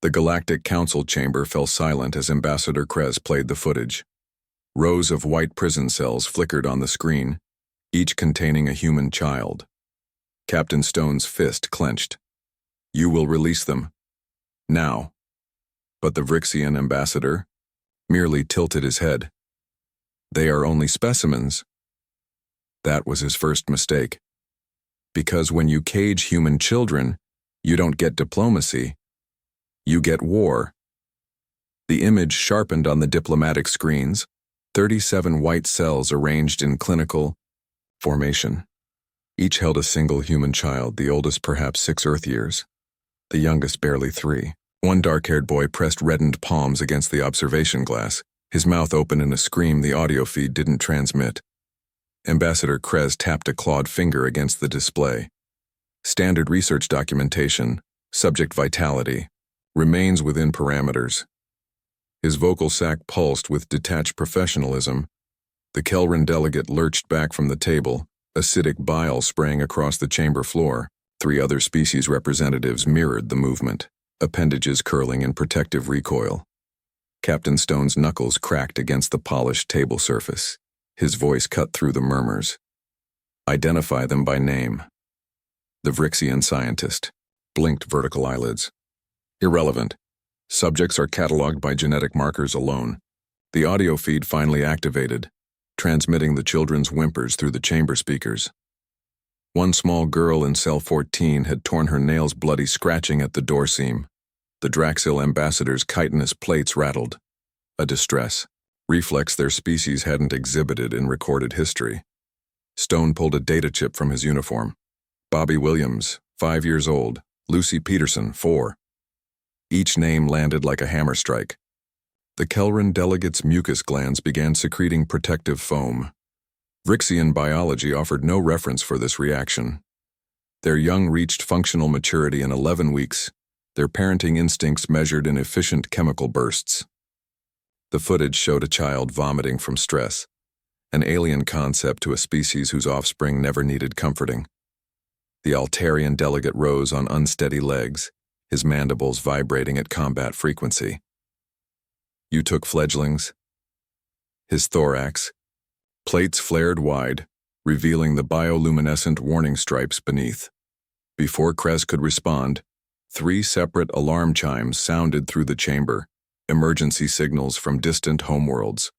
The Galactic Council chamber fell silent as Ambassador Krez played the footage. Rows of white prison cells flickered on the screen, each containing a human child. Captain Stone's fist clenched. "You will release them. Now." But the Vrixian ambassador merely tilted his head. "They are only specimens." That was his first mistake. Because when you cage human children, you don't get diplomacy. You get war. The image sharpened on the diplomatic screens, 37 white cells arranged in clinical formation. Each held a single human child, the oldest perhaps 6 Earth years, the youngest barely 3. One dark-haired boy pressed reddened palms against the observation glass, his mouth open in a scream the audio feed didn't transmit. Ambassador Krez tapped a clawed finger against the display. Standard research documentation, subject vitality, remains within parameters. His vocal sac pulsed with detached professionalism. The Kelran delegate lurched back from the table, acidic bile spraying across the chamber floor. 3 other species representatives mirrored the movement, appendages curling in protective recoil. Captain Stone's knuckles cracked against the polished table surface. His voice cut through the murmurs. "Identify them by name." The Vrixian scientist blinked vertical eyelids. "Irrelevant. Subjects are cataloged by genetic markers alone." The audio feed finally activated, transmitting the children's whimpers through the chamber speakers. One small girl in cell 14 had torn her nails bloody, scratching at the door seam. The Draxil ambassador's chitinous plates rattled. A distress, reflex their species hadn't exhibited in recorded history. Stone pulled a data chip from his uniform. Bobby Williams, 5 years old. Lucy Peterson, 4. Each name landed like a hammer strike. The Kelran delegate's mucus glands began secreting protective foam. Vrixian biology offered no reference for this reaction. Their young reached functional maturity in 11 weeks, their parenting instincts measured in efficient chemical bursts. The footage showed a child vomiting from stress, an alien concept to a species whose offspring never needed comforting. The Altarian delegate rose on unsteady legs, his mandibles vibrating at combat frequency. "You took fledglings?" His thorax, plates flared wide, revealing the bioluminescent warning stripes beneath. Before Krez could respond, 3 separate alarm chimes sounded through the chamber, emergency signals from distant homeworlds.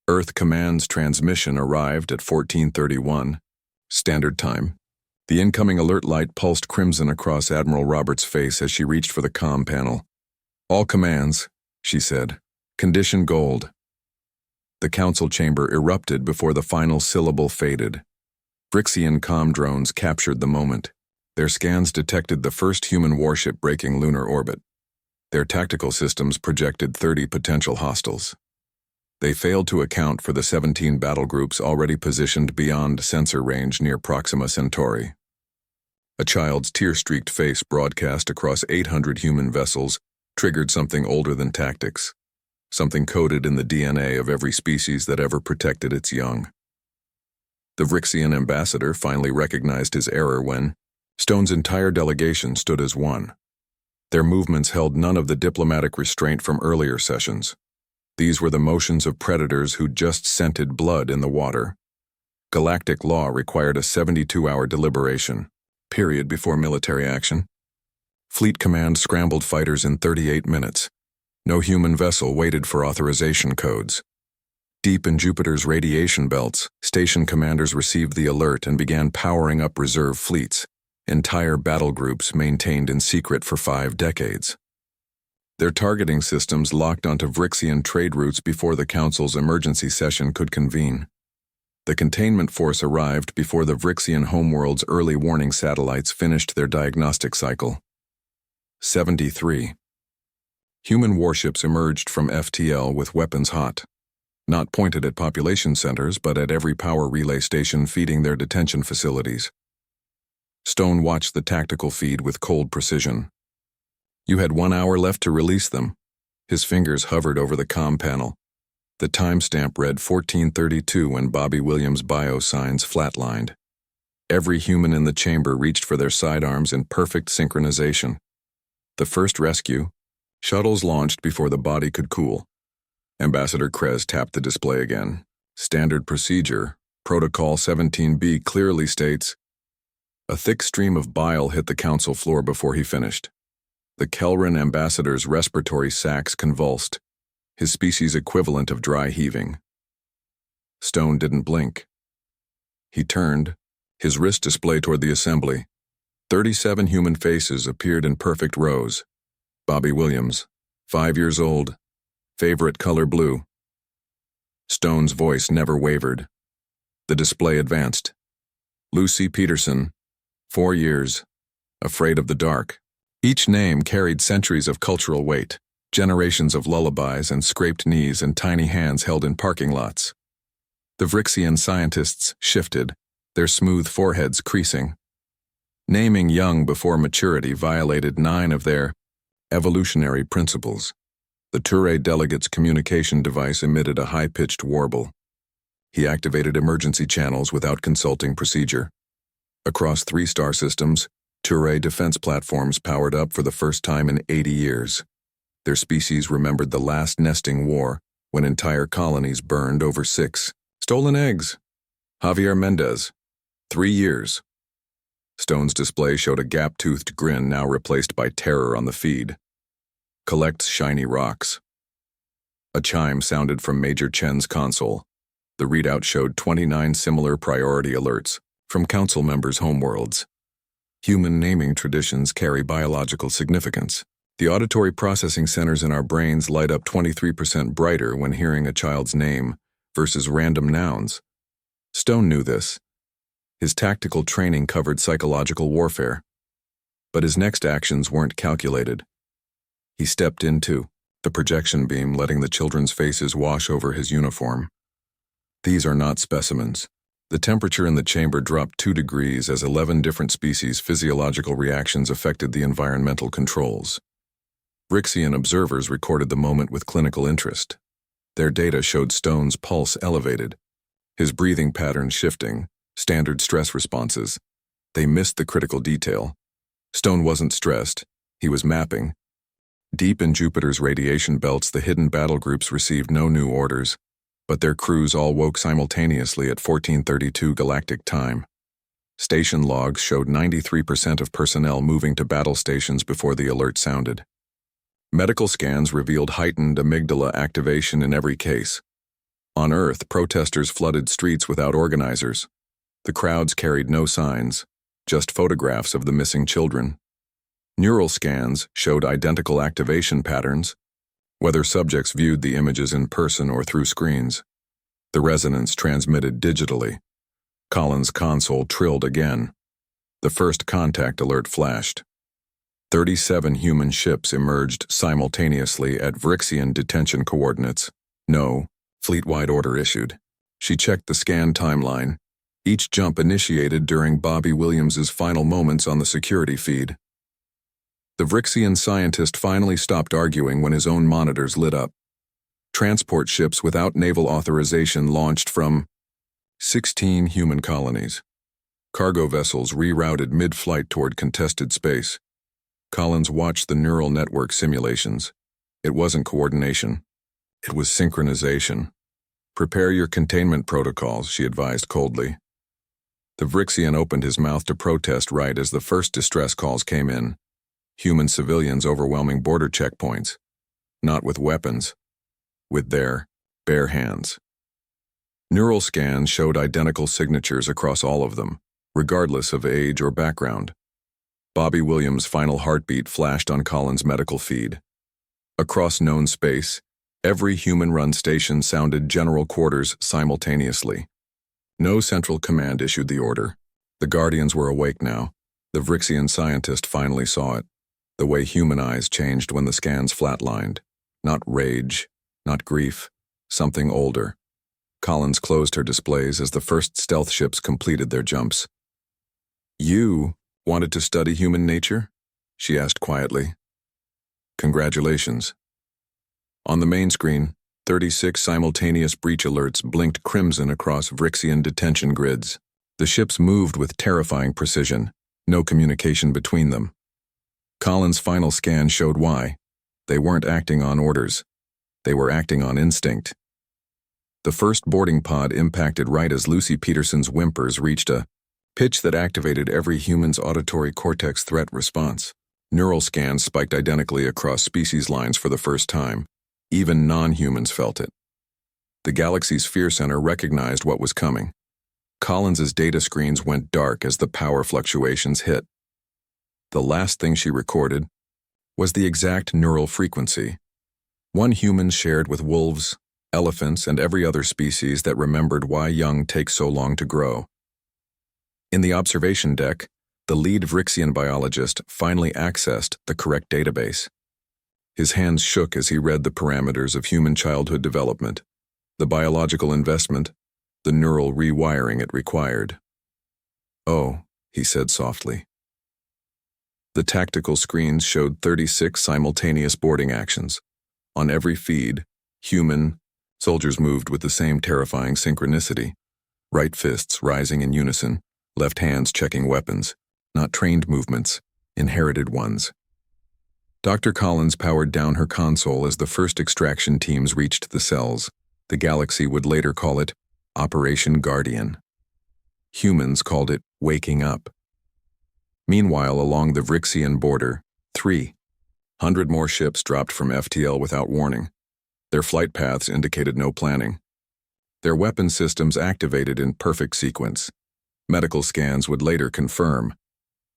Earth Command's transmission arrived at 14:31, Standard Time. The incoming alert light pulsed crimson across Admiral Roberts' face as she reached for the comm panel. "All commands," she said. "Condition gold." The council chamber erupted before the final syllable faded. Vrixian comm drones captured the moment. Their scans detected the first human warship breaking lunar orbit. Their tactical systems projected 30 potential hostiles. They failed to account for the 17 battle groups already positioned beyond sensor range near Proxima Centauri. A child's tear-streaked face broadcast across 800 human vessels triggered something older than tactics, something coded in the DNA of every species that ever protected its young. The Vrixian ambassador finally recognized his error when Stone's entire delegation stood as one. Their movements held none of the diplomatic restraint from earlier sessions. These were the motions of predators who'd just scented blood in the water. Galactic law required a 72-hour deliberation, period before military action. Fleet Command scrambled fighters in 38 minutes. No human vessel waited for authorization codes. Deep in Jupiter's radiation belts, station commanders received the alert and began powering up reserve fleets, entire battle groups maintained in secret for 5 decades. Their targeting systems locked onto Vrixian trade routes before the Council's emergency session could convene. The containment force arrived before the Vrixian homeworld's early warning satellites finished their diagnostic cycle. 73. Human warships emerged from FTL with weapons hot, not pointed at population centers but at every power relay station feeding their detention facilities. Stone watched the tactical feed with cold precision. You had 1 hour left to release them. His fingers hovered over the comm panel. The timestamp read 14:32 when Bobby Williams' bio signs flatlined. Every human in the chamber reached for their sidearms in perfect synchronization. The first rescue, Shuttles launched before the body could cool. Ambassador Krez tapped the display again. Standard procedure, Protocol 17B clearly states. A thick stream of bile hit the council floor before he finished. The Kelran ambassador's respiratory sacs convulsed, his species equivalent of dry heaving. Stone didn't blink. He turned, his wrist displayed toward the assembly. 37 human faces appeared in perfect rows. Bobby Williams, 5 years old, favorite color blue. Stone's voice never wavered. The display advanced. Lucy Peterson, 4 years, afraid of the dark. Each name carried centuries of cultural weight, generations of lullabies and scraped knees and tiny hands held in parking lots. The Vrixian scientists shifted, their smooth foreheads creasing. Naming young before maturity violated 9 of their evolutionary principles. The Touré delegate's communication device emitted a high-pitched warble. He activated emergency channels without consulting procedure. Across 3 star systems, Touré defense platforms powered up for the first time in 80 years. Their species remembered the last nesting war, when entire colonies burned over 6 stolen eggs. Javier Mendez, 3 years. Stone's display showed a gap-toothed grin now replaced by terror on the feed. Collects shiny rocks. A chime sounded from Major Chen's console. The readout showed 29 similar priority alerts from council members' homeworlds. Human naming traditions carry biological significance. The auditory processing centers in our brains light up 23% brighter when hearing a child's name versus random nouns. Stone knew this. His tactical training covered psychological warfare. But his next actions weren't calculated. He stepped into the projection beam, letting the children's faces wash over his uniform. These are not specimens. The temperature in the chamber dropped 2 degrees as 11 different species' physiological reactions affected the environmental controls. Vrixian observers recorded the moment with clinical interest. Their data showed Stone's pulse elevated, his breathing patterns shifting, standard stress responses. They missed the critical detail. Stone wasn't stressed, he was mapping. Deep in Jupiter's radiation belts, the hidden battle groups received no new orders, but their crews all woke simultaneously at 1432 galactic time. Station logs showed 93% of personnel moving to battle stations before the alert sounded. Medical scans revealed heightened amygdala activation in every case. On Earth, protesters flooded streets without organizers. The crowds carried no signs, just photographs of the missing children. Neural scans showed identical activation patterns, whether subjects viewed the images in person or through screens. The resonance transmitted digitally. Colin's console trilled again. The first contact alert flashed. 37 human ships emerged simultaneously at Vrixian detention coordinates. No, fleet-wide order issued. She checked the scan timeline. Each jump initiated during Bobby Williams's final moments on the security feed. The Vrixian scientist finally stopped arguing when his own monitors lit up. Transport ships without naval authorization launched from 16 human colonies. Cargo vessels rerouted mid-flight toward contested space. Collins watched the neural network simulations. It wasn't coordination. It was synchronization. Prepare your containment protocols, she advised coldly. The Vrixian opened his mouth to protest right as the first distress calls came in. Human civilians overwhelming border checkpoints. Not with weapons. With their bare hands. Neural scans showed identical signatures across all of them, regardless of age or background. Bobby Williams' final heartbeat flashed on Colin's medical feed. Across known space, every human-run station sounded general quarters simultaneously. No central command issued the order. The Guardians were awake now. The Vrixian scientist finally saw it. The way human eyes changed when the scans flatlined. Not rage, not grief, something older. Collins closed her displays as the first stealth ships completed their jumps. You wanted to study human nature? She asked quietly. Congratulations. On the main screen, 36 simultaneous breach alerts blinked crimson across Vrixian detention grids. The ships moved with terrifying precision, no communication between them. Colin's final scan showed why. They weren't acting on orders. They were acting on instinct. The first boarding pod impacted right as Lucy Peterson's whimpers reached a pitch that activated every human's auditory cortex threat response. Neural scans spiked identically across species lines for the first time. Even non-humans felt it. The galaxy's fear center recognized what was coming. Collins's data screens went dark as the power fluctuations hit. The last thing she recorded was the exact neural frequency, one humans shared with wolves, elephants, and every other species that remembered why young take so long to grow. In the observation deck, the lead Vrixian biologist finally accessed the correct database. His hands shook as he read the parameters of human childhood development, the biological investment, the neural rewiring it required. "Oh," he said softly. The tactical screens showed 36 simultaneous boarding actions. On every feed, human soldiers moved with the same terrifying synchronicity, right fists rising in unison, left hands checking weapons, not trained movements, inherited ones. Dr. Collins powered down her console as the first extraction teams reached the cells. The galaxy would later call it Operation Guardian. Humans called it Waking Up. Meanwhile, along the Vrixian border, 300 more ships dropped from FTL without warning. Their flight paths indicated no planning. Their weapon systems activated in perfect sequence. Medical scans would later confirm.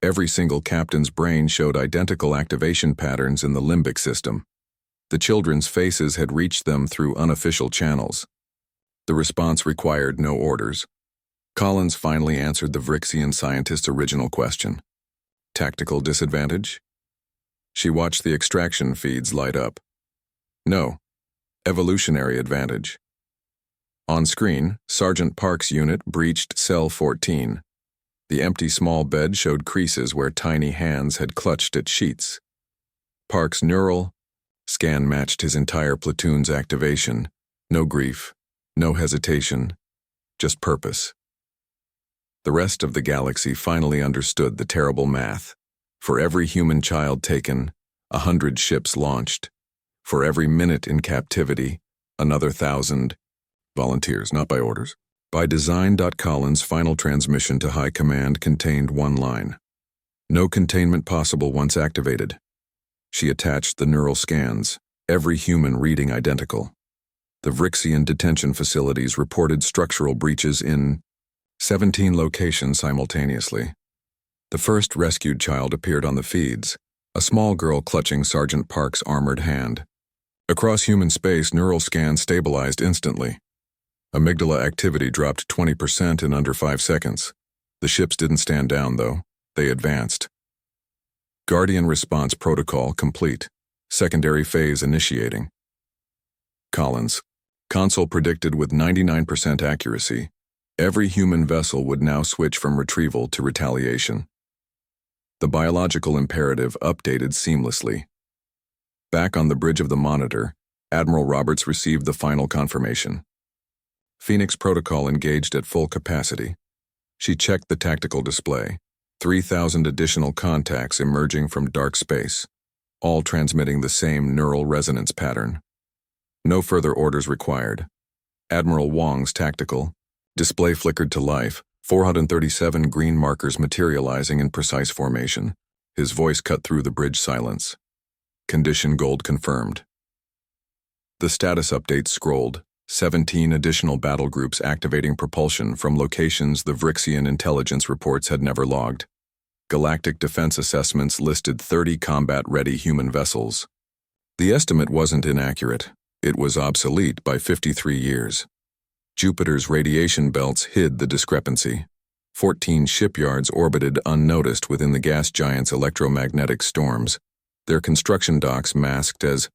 Every single captain's brain showed identical activation patterns in the limbic system. The children's faces had reached them through unofficial channels. The response required no orders. Collins finally answered the Vrixian scientist's original question. Tactical disadvantage? She watched the extraction feeds light up. No. Evolutionary advantage. On screen, Sergeant Park's unit breached Cell 14. The empty small bed showed creases where tiny hands had clutched at sheets. Park's neural scan matched his entire platoon's activation. No grief, no hesitation, just purpose. The rest of the galaxy finally understood the terrible math. For every human child taken, 100 ships launched. For every minute in captivity, another 1,000 volunteers, not by orders. By design. Collins' final transmission to High Command contained one line. No containment possible once activated. She attached the neural scans, every human reading identical. The Vrixian detention facilities reported structural breaches in 17 locations simultaneously. The first rescued child appeared on the feeds, a small girl clutching Sergeant Park's armored hand. Across human space, neural scans stabilized instantly. Amygdala activity dropped 20% in under 5 seconds. The ships didn't stand down, though. They advanced. Guardian response protocol complete. Secondary phase initiating. Collins. Console predicted with 99% accuracy. Every human vessel would now switch from retrieval to retaliation. The biological imperative updated seamlessly. Back on the bridge of the Monitor, Admiral Roberts received the final confirmation. Phoenix Protocol engaged at full capacity. She checked the tactical display. 3,000 additional contacts emerging from dark space, all transmitting the same neural resonance pattern. No further orders required. Admiral Wong's tactical display flickered to life, 437 green markers materializing in precise formation. His voice cut through the bridge silence. Condition gold confirmed. The status update scrolled. 17 additional battle groups activating propulsion from locations the Vrixian intelligence reports had never logged. Galactic defense assessments listed 30 combat-ready human vessels. The estimate wasn't inaccurate. It was obsolete by 53 years. Jupiter's radiation belts hid the discrepancy. 14 shipyards orbited unnoticed within the gas giant's electromagnetic storms, their construction docks masked as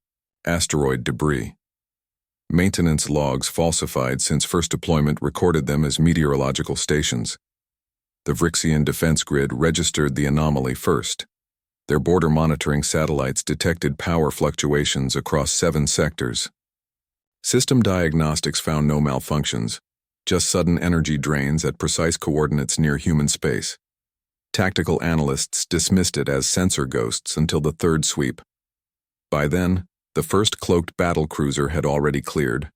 asteroid debris. Maintenance logs falsified since first deployment recorded them as meteorological stations. The Vrixian defense grid registered the anomaly first. Their border monitoring satellites detected power fluctuations across 7 sectors. System diagnostics found no malfunctions, just sudden energy drains at precise coordinates near human space. Tactical analysts dismissed it as sensor ghosts until the third sweep. By then, the first cloaked battlecruiser had already cleared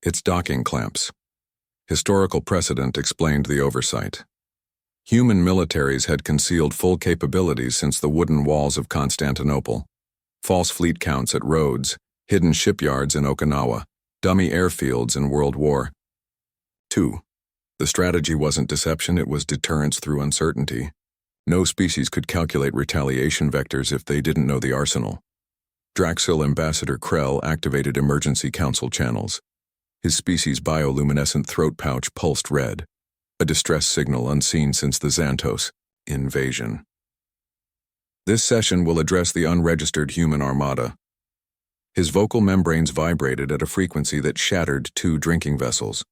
its docking clamps. Historical precedent explained the oversight. Human militaries had concealed full capabilities since the wooden walls of Constantinople. False fleet counts at Rhodes, hidden shipyards in Okinawa, dummy airfields in World War II. The strategy wasn't deception, it was deterrence through uncertainty. No species could calculate retaliation vectors if they didn't know the arsenal. Draxil Ambassador Krell activated emergency council channels. His species' bioluminescent throat pouch pulsed red, a distress signal unseen since the Xantos invasion. This session will address the unregistered human armada. His vocal membranes vibrated at a frequency that shattered 2 drinking vessels.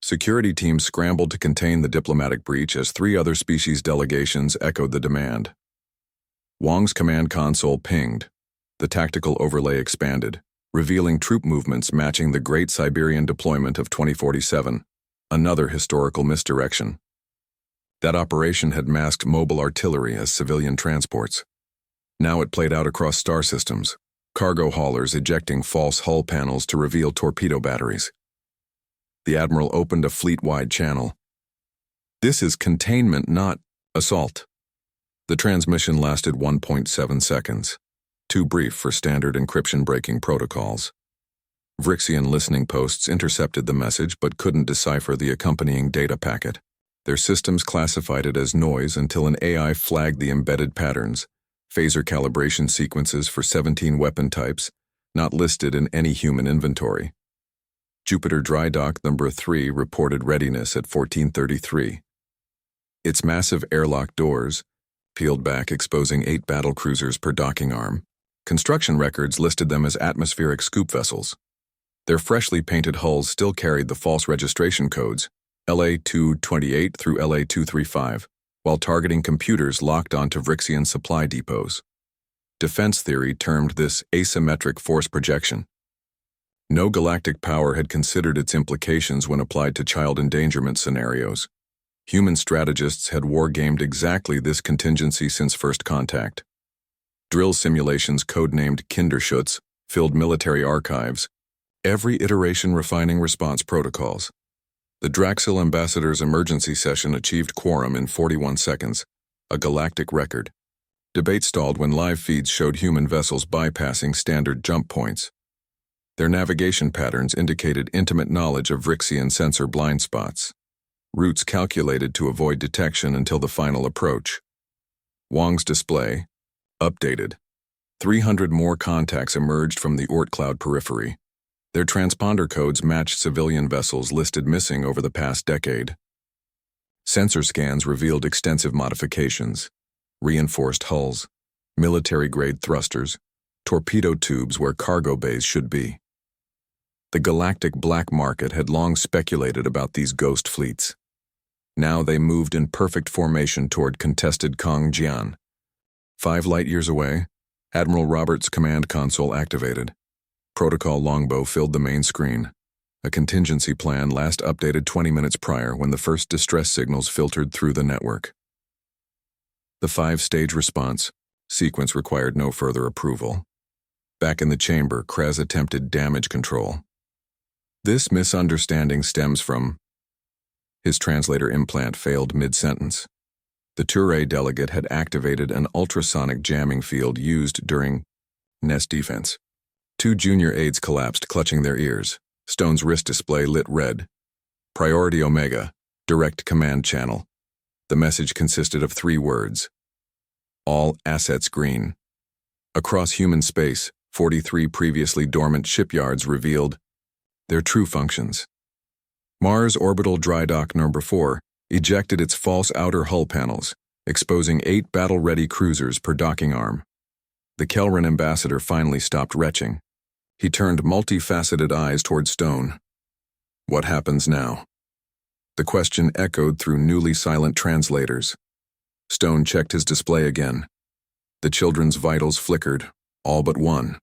Security teams scrambled to contain the diplomatic breach as 3 other species delegations echoed the demand. Wong's command console pinged. The tactical overlay expanded, revealing troop movements matching the Great Siberian Deployment of 2047, another historical misdirection. That operation had masked mobile artillery as civilian transports. Now it played out across star systems, cargo haulers ejecting false hull panels to reveal torpedo batteries. The Admiral opened a fleet-wide channel. "This is containment, not assault." The transmission lasted 1.7 seconds, too brief for standard encryption-breaking protocols. Vrixian listening posts intercepted the message but couldn't decipher the accompanying data packet. Their systems classified it as noise until an AI flagged the embedded patterns, phaser calibration sequences for 17 weapon types, not listed in any human inventory. Jupiter Dry Dock Number 3 reported readiness at 1433. Its massive airlock doors peeled back, exposing 8 battlecruisers per docking arm. Construction records listed them as atmospheric scoop vessels. Their freshly painted hulls still carried the false registration codes, LA-228 through LA-235, while targeting computers locked onto Vrixian supply depots. Defense theory termed this asymmetric force projection. No galactic power had considered its implications when applied to child endangerment scenarios. Human strategists had wargamed exactly this contingency since first contact. Drill simulations codenamed Kinderschutz filled military archives, every iteration refining response protocols. The Draxil Ambassador's emergency session achieved quorum in 41 seconds, a galactic record. Debate stalled when live feeds showed human vessels bypassing standard jump points. Their navigation patterns indicated intimate knowledge of Vrixian sensor blind spots. Routes calculated to avoid detection until the final approach. Wong's display updated. 300 more contacts emerged from the Oort cloud periphery. Their transponder codes matched civilian vessels listed missing over the past decade. Sensor scans revealed extensive modifications: reinforced hulls, military-grade thrusters, torpedo tubes where cargo bays should be. The galactic black market had long speculated about these ghost fleets. Now they moved in perfect formation toward contested Kongjian. 5 light-years away, Admiral Roberts' command console activated. Protocol longbow filled the main screen. A contingency plan last updated 20 minutes prior when the first distress signals filtered through the network. The 5-stage response sequence required no further approval. Back in the chamber, Krez attempted damage control. This misunderstanding stems from his translator implant failed mid-sentence. The Touré delegate had activated an ultrasonic jamming field used during nest defense. 2 junior aides collapsed, clutching their ears. Stone's wrist display lit red. Priority Omega, direct command channel. The message consisted of 3 words. All assets green. Across human space, 43 previously dormant shipyards revealed their true functions. Mars Orbital Dry Dock Number 4 ejected its false outer hull panels, exposing 8 battle-ready cruisers per docking arm. The Kelran ambassador finally stopped retching. He turned multifaceted eyes toward Stone. What happens now? The question echoed through newly silent translators. Stone checked his display again. The children's vitals flickered, all but one.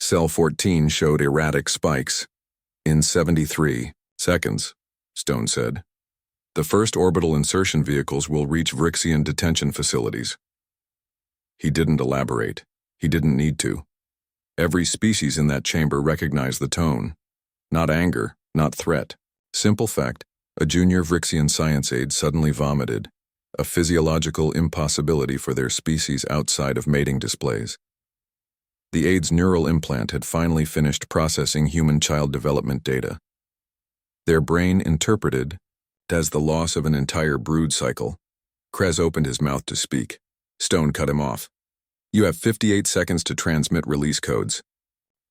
Cell 14 showed erratic spikes. In 73 seconds, Stone said, the first orbital insertion vehicles will reach Vrixian detention facilities. He didn't elaborate. He didn't need to. Every species in that chamber recognized the tone. Not anger, not threat. Simple fact, a junior Vrixian science aide suddenly vomited, a physiological impossibility for their species outside of mating displays. The aide's neural implant had finally finished processing human child development data. Their brain interpreted as the loss of an entire brood cycle. Krez opened his mouth to speak. Stone cut him off. You have 58 seconds to transmit release codes.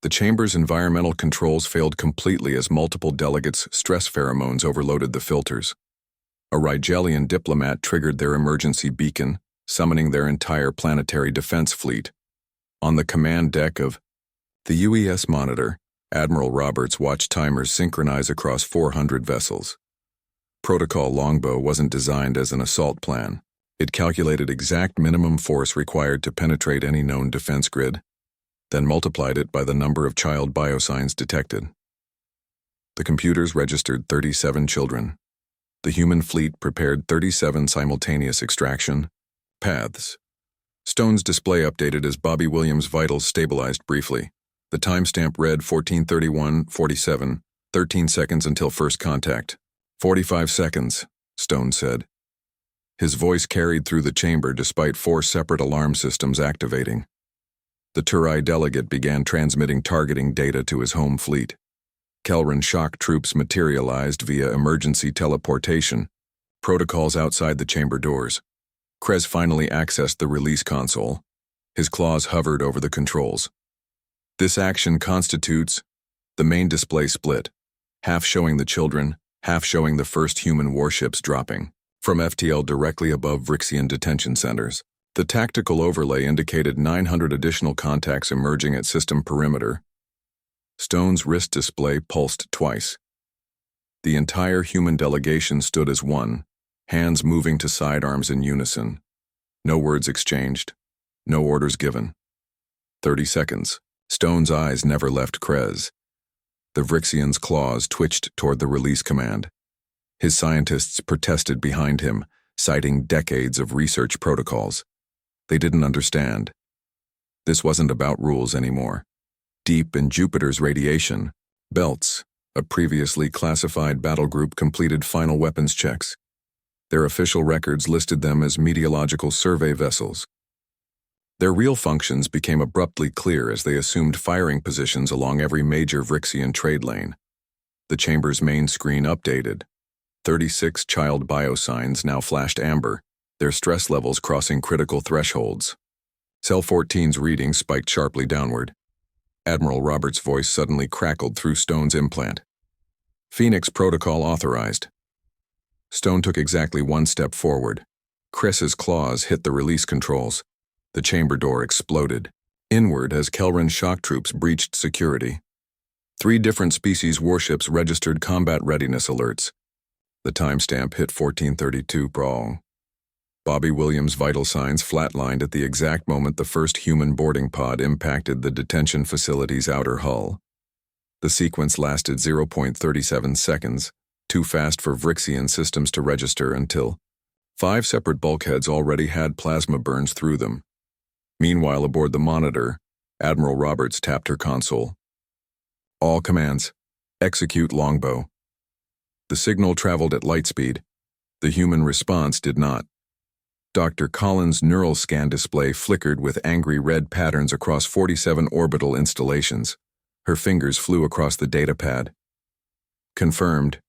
The chamber's environmental controls failed completely as multiple delegates' stress pheromones overloaded the filters. A Rigelian diplomat triggered their emergency beacon, summoning their entire planetary defense fleet. On the command deck of the UES Monitor, Admiral Roberts watched timers synchronize across 400 vessels. Protocol Longbow wasn't designed as an assault plan. It calculated exact minimum force required to penetrate any known defense grid, then multiplied it by the number of child biosigns detected. The computers registered 37 children. The human fleet prepared 37 simultaneous extraction paths. Stone's display updated as Bobby Williams' vitals stabilized briefly. The timestamp read 14:31:47, 13 seconds until first contact. 45 seconds, Stone said. His voice carried through the chamber despite 4 separate alarm systems activating. The Turai delegate began transmitting targeting data to his home fleet. Kelran shock troops materialized via emergency teleportation, protocols outside the chamber doors. Krez finally accessed the release console. His claws hovered over the controls. This action constitutes the main display split, half showing the children, half showing the first human warships dropping from FTL directly above Vrixian detention centers. The tactical overlay indicated 900 additional contacts emerging at system perimeter. Stone's wrist display pulsed twice. The entire human delegation stood as one, hands moving to sidearms in unison. No words exchanged, no orders given. 30 seconds. Stone's eyes never left Krez. The Vrixian's claws twitched toward the release command. His scientists protested behind him, citing decades of research protocols. They didn't understand. This wasn't about rules anymore. Deep in Jupiter's radiation, Belts, a previously classified battle group, completed final weapons checks. Their official records listed them as meteorological survey vessels. Their real functions became abruptly clear as they assumed firing positions along every major Vrixian trade lane. The chamber's main screen updated. 36 child biosigns now flashed amber, their stress levels crossing critical thresholds. Cell 14's reading spiked sharply downward. Admiral Roberts' voice suddenly crackled through Stone's implant. Phoenix protocol authorized. Stone took exactly 1 step forward. Krez's claws hit the release controls. The chamber door exploded inward as Kelran shock troops breached security. 3 different species warships registered combat readiness alerts. The timestamp hit 14:32 brawl. Bobby Williams' vital signs flatlined at the exact moment the first human boarding pod impacted the detention facility's outer hull. The sequence lasted 0.37 seconds, too fast for Vrixian systems to register until 5 separate bulkheads already had plasma burns through them. Meanwhile, aboard the Monitor, Admiral Roberts tapped her console. All commands, execute Longbow. The signal traveled at light speed. The human response did not. Dr. Collins' neural scan display flickered with angry red patterns across 47 orbital installations. Her fingers flew across the datapad. Confirmed.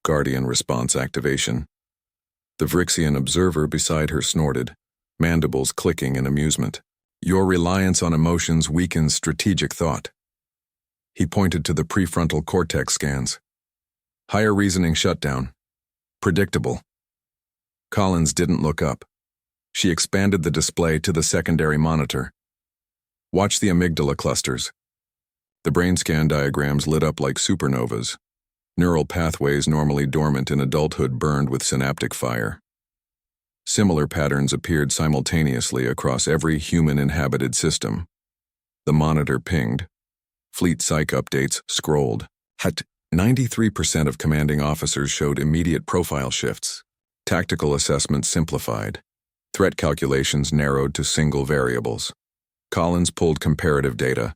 Guardian response activation. The Vrixian observer beside her snorted, mandibles clicking in amusement. Your reliance on emotions weakens strategic thought. He pointed to the prefrontal cortex scans. Higher reasoning shutdown. Predictable. Collins didn't look up. She expanded the display to the secondary monitor. Watch the amygdala clusters. The brain scan diagrams lit up like supernovas. Neural pathways normally dormant in adulthood burned with synaptic fire. Similar patterns appeared simultaneously across every human-inhabited system. The monitor pinged. Fleet psych updates scrolled. 93% of commanding officers showed immediate profile shifts. Tactical assessments simplified. Threat calculations narrowed to single variables. Collins pulled comparative data.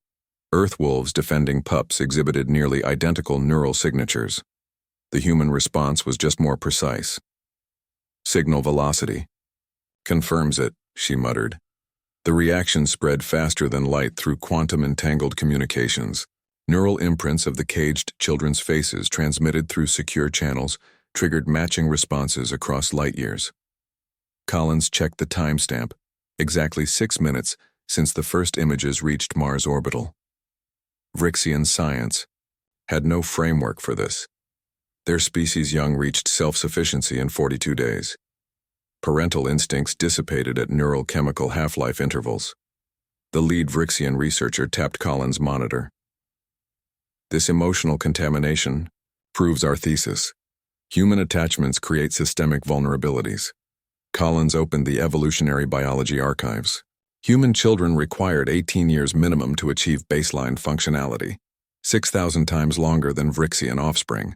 Earth wolves defending pups exhibited nearly identical neural signatures. The human response was just more precise. Signal velocity. Confirms it, she muttered. The reaction spread faster than light through quantum-entangled communications. Neural imprints of the caged children's faces transmitted through secure channels triggered matching responses across light years. Collins checked the timestamp, exactly 6 minutes since the first images reached Mars orbital. Vrixian science had no framework for this. Their species young reached self-sufficiency in 42 days. Parental instincts dissipated at neural chemical half-life intervals. The lead Vrixian researcher tapped Collins' monitor. This emotional contamination proves our thesis. Human attachments create systemic vulnerabilities. Collins opened the evolutionary biology archives. Human children required 18 years minimum to achieve baseline functionality, 6,000 times longer than Vrixian offspring.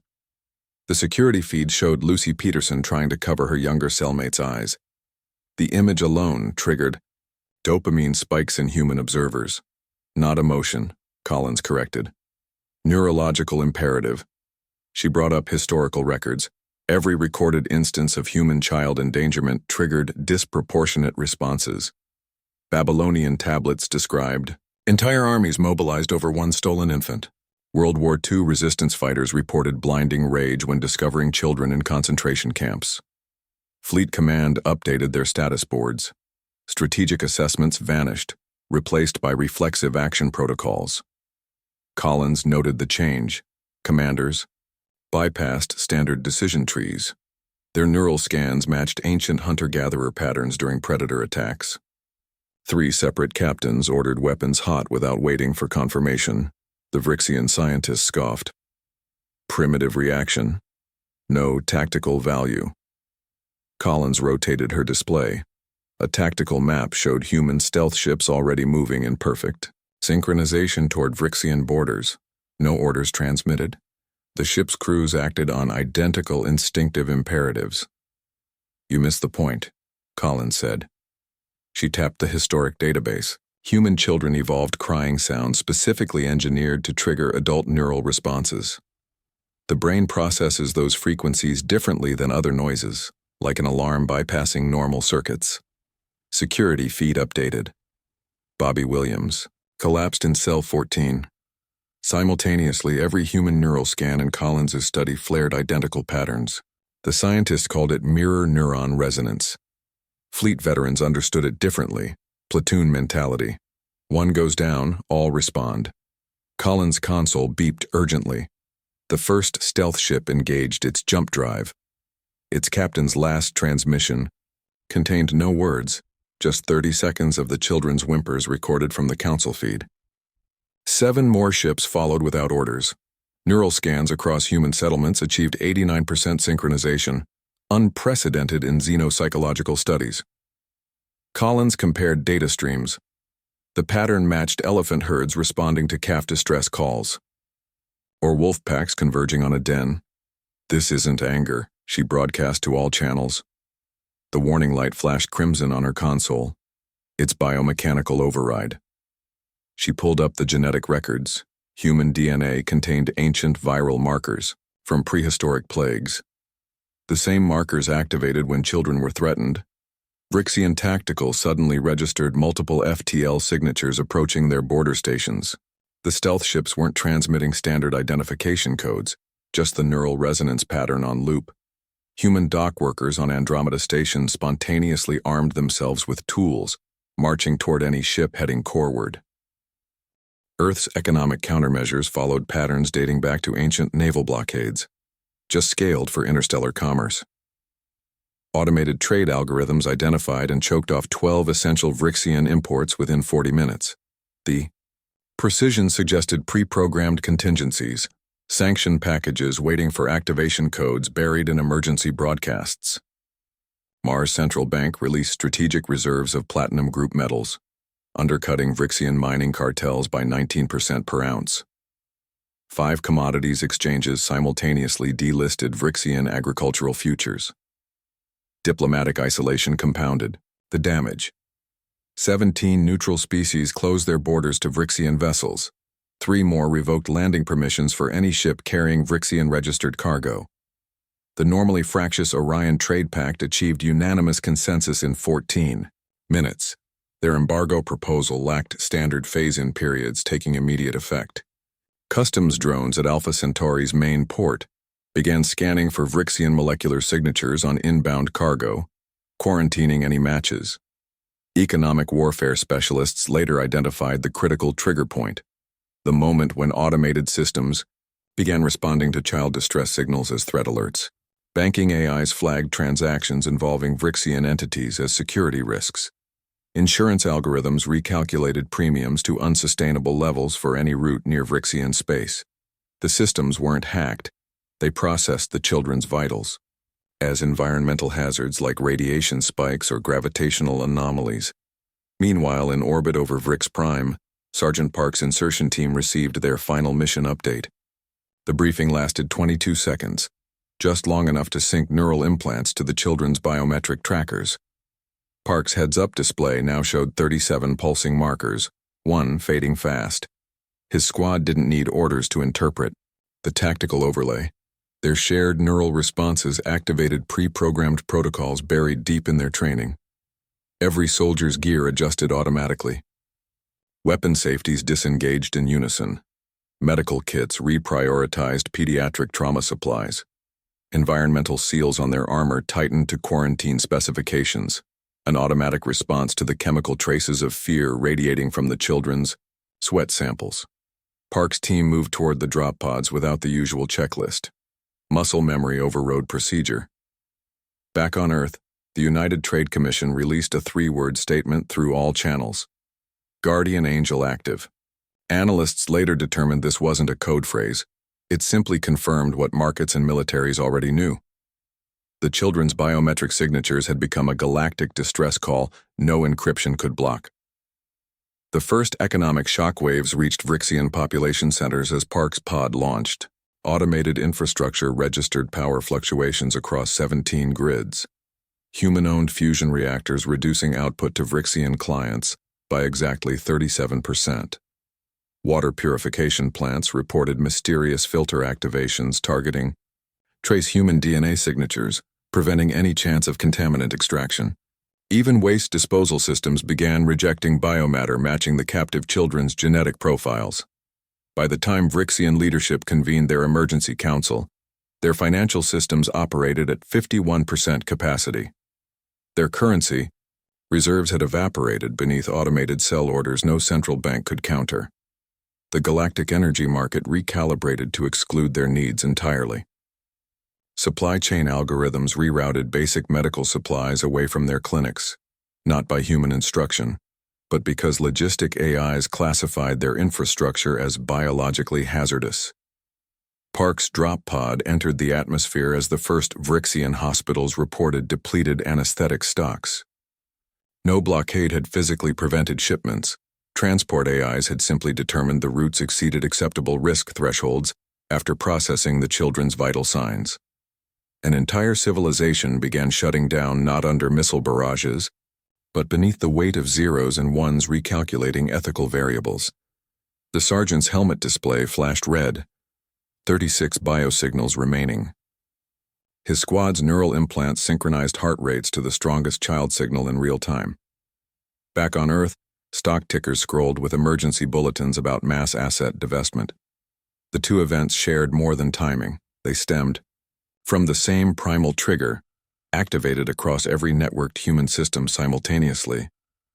The security feed showed Lucy Peterson trying to cover her younger cellmate's eyes. The image alone triggered dopamine spikes in human observers. Not emotion, Collins corrected. Neurological imperative. She brought up historical records. Every recorded instance of human child endangerment triggered disproportionate responses. Babylonian tablets described entire armies mobilized over one stolen infant. World War II resistance fighters reported blinding rage when discovering children in concentration camps. Fleet Command updated their status boards. Strategic assessments vanished, replaced by reflexive action protocols. Collins noted the change. Commanders bypassed standard decision trees. Their neural scans matched ancient hunter-gatherer patterns during predator attacks. 3 separate captains ordered weapons hot without waiting for confirmation. The Vrixian scientists scoffed. Primitive reaction. No tactical value. Collins rotated her display. A tactical map showed human stealth ships already moving in perfect synchronization toward Vrixian borders. No orders transmitted. The ship's crews acted on identical instinctive imperatives. You missed the point, Collins said. She tapped the historic database. Human children evolved crying sounds specifically engineered to trigger adult neural responses. The brain processes those frequencies differently than other noises, like an alarm bypassing normal circuits. Security feed updated. Bobby Williams collapsed in cell 14. Simultaneously, every human neural scan in Collins' study flared identical patterns. The scientists called it mirror neuron resonance. Fleet veterans understood it differently. Platoon mentality. One goes down, all respond. Collins' console beeped urgently. The first stealth ship engaged its jump drive. Its captain's last transmission contained no words, just 30 seconds of the children's whimpers recorded from the council feed. 7 more ships followed without orders. Neural scans across human settlements achieved 89% synchronization, unprecedented in xenopsychological studies. Collins compared data streams. The pattern matched elephant herds responding to calf distress calls, or wolf packs converging on a den. This isn't anger, she broadcast to all channels. The warning light flashed crimson on her console. It's biomechanical override. She pulled up the genetic records. Human DNA contained ancient viral markers from prehistoric plagues. The same markers activated when children were threatened. Vrixian Tactical suddenly registered multiple FTL signatures approaching their border stations. The stealth ships weren't transmitting standard identification codes, just the neural resonance pattern on loop. Human dock workers on Andromeda Station spontaneously armed themselves with tools, marching toward any ship heading coreward. Earth's economic countermeasures followed patterns dating back to ancient naval blockades, just scaled for interstellar commerce. Automated trade algorithms identified and choked off 12 essential Vrixian imports within 40 minutes. The precision suggested pre-programmed contingencies, sanctioned packages waiting for activation codes buried in emergency broadcasts. Mars Central Bank released strategic reserves of platinum group metals, undercutting Vrixian mining cartels by 19% per ounce. 5 commodities exchanges simultaneously delisted Vrixian agricultural futures. Diplomatic isolation compounded the damage. 17 neutral species closed their borders to Vrixian vessels. 3 more revoked landing permissions for any ship carrying Vrixian-registered cargo. The normally fractious Orion Trade Pact achieved unanimous consensus in 14 minutes. Their embargo proposal lacked standard phase-in periods taking immediate effect. Customs drones at Alpha Centauri's main port began scanning for Vrixian molecular signatures on inbound cargo, quarantining any matches. Economic warfare specialists later identified the critical trigger point, the moment when automated systems began responding to child distress signals as threat alerts. Banking AIs flagged transactions involving Vrixian entities as security risks. Insurance algorithms recalculated premiums to unsustainable levels for any route near Vrixian space. The systems weren't hacked, they processed the children's vitals, as environmental hazards like radiation spikes or gravitational anomalies. Meanwhile, in orbit over Vrix Prime, Sergeant Park's insertion team received their final mission update. The briefing lasted 22 seconds, just long enough to sync neural implants to the children's biometric trackers. Park's heads-up display now showed 37 pulsing markers, one fading fast. His squad didn't need orders to interpret the tactical overlay. Their shared neural responses activated pre-programmed protocols buried deep in their training. Every soldier's gear adjusted automatically. Weapon safeties disengaged in unison. Medical kits reprioritized pediatric trauma supplies. Environmental seals on their armor tightened to quarantine specifications, an automatic response to the chemical traces of fear radiating from the children's sweat samples. Park's team moved toward the drop pods without the usual checklist. Muscle memory overrode procedure. Back on Earth, the United Trade Commission released a 3-word statement through all channels. Guardian Angel active. Analysts later determined this wasn't a code phrase. It simply confirmed what markets and militaries already knew. The children's biometric signatures had become a galactic distress call no encryption could block. The first economic shockwaves reached Vrixian population centers as Park's pod launched. Automated infrastructure registered power fluctuations across 17 grids. Human-owned fusion reactors reducing output to Vrixian clients by exactly 37%. Water purification plants reported mysterious filter activations targeting trace human DNA signatures, preventing any chance of contaminant extraction. Even waste disposal systems began rejecting biomatter matching the captive children's genetic profiles. By the time Vrixian leadership convened their emergency council, their financial systems operated at 51% capacity. Their currency, reserves had evaporated beneath automated sell orders no central bank could counter. The galactic energy market recalibrated to exclude their needs entirely. Supply chain algorithms rerouted basic medical supplies away from their clinics, not by human instruction, but because logistic AIs classified their infrastructure as biologically hazardous. Park's drop pod entered the atmosphere as the first Vrixian hospitals reported depleted anesthetic stocks. No blockade had physically prevented shipments. Transport AIs had simply determined the routes exceeded acceptable risk thresholds after processing the children's vital signs. An entire civilization began shutting down not under missile barrages, but beneath the weight of zeros and ones recalculating ethical variables. The sergeant's helmet display flashed red, 36 biosignals remaining. His squad's neural implants synchronized heart rates to the strongest child signal in real time. Back on Earth, stock tickers scrolled with emergency bulletins about mass asset divestment. The two events shared more than timing. They stemmed from the same primal trigger, activated across every networked human system simultaneously.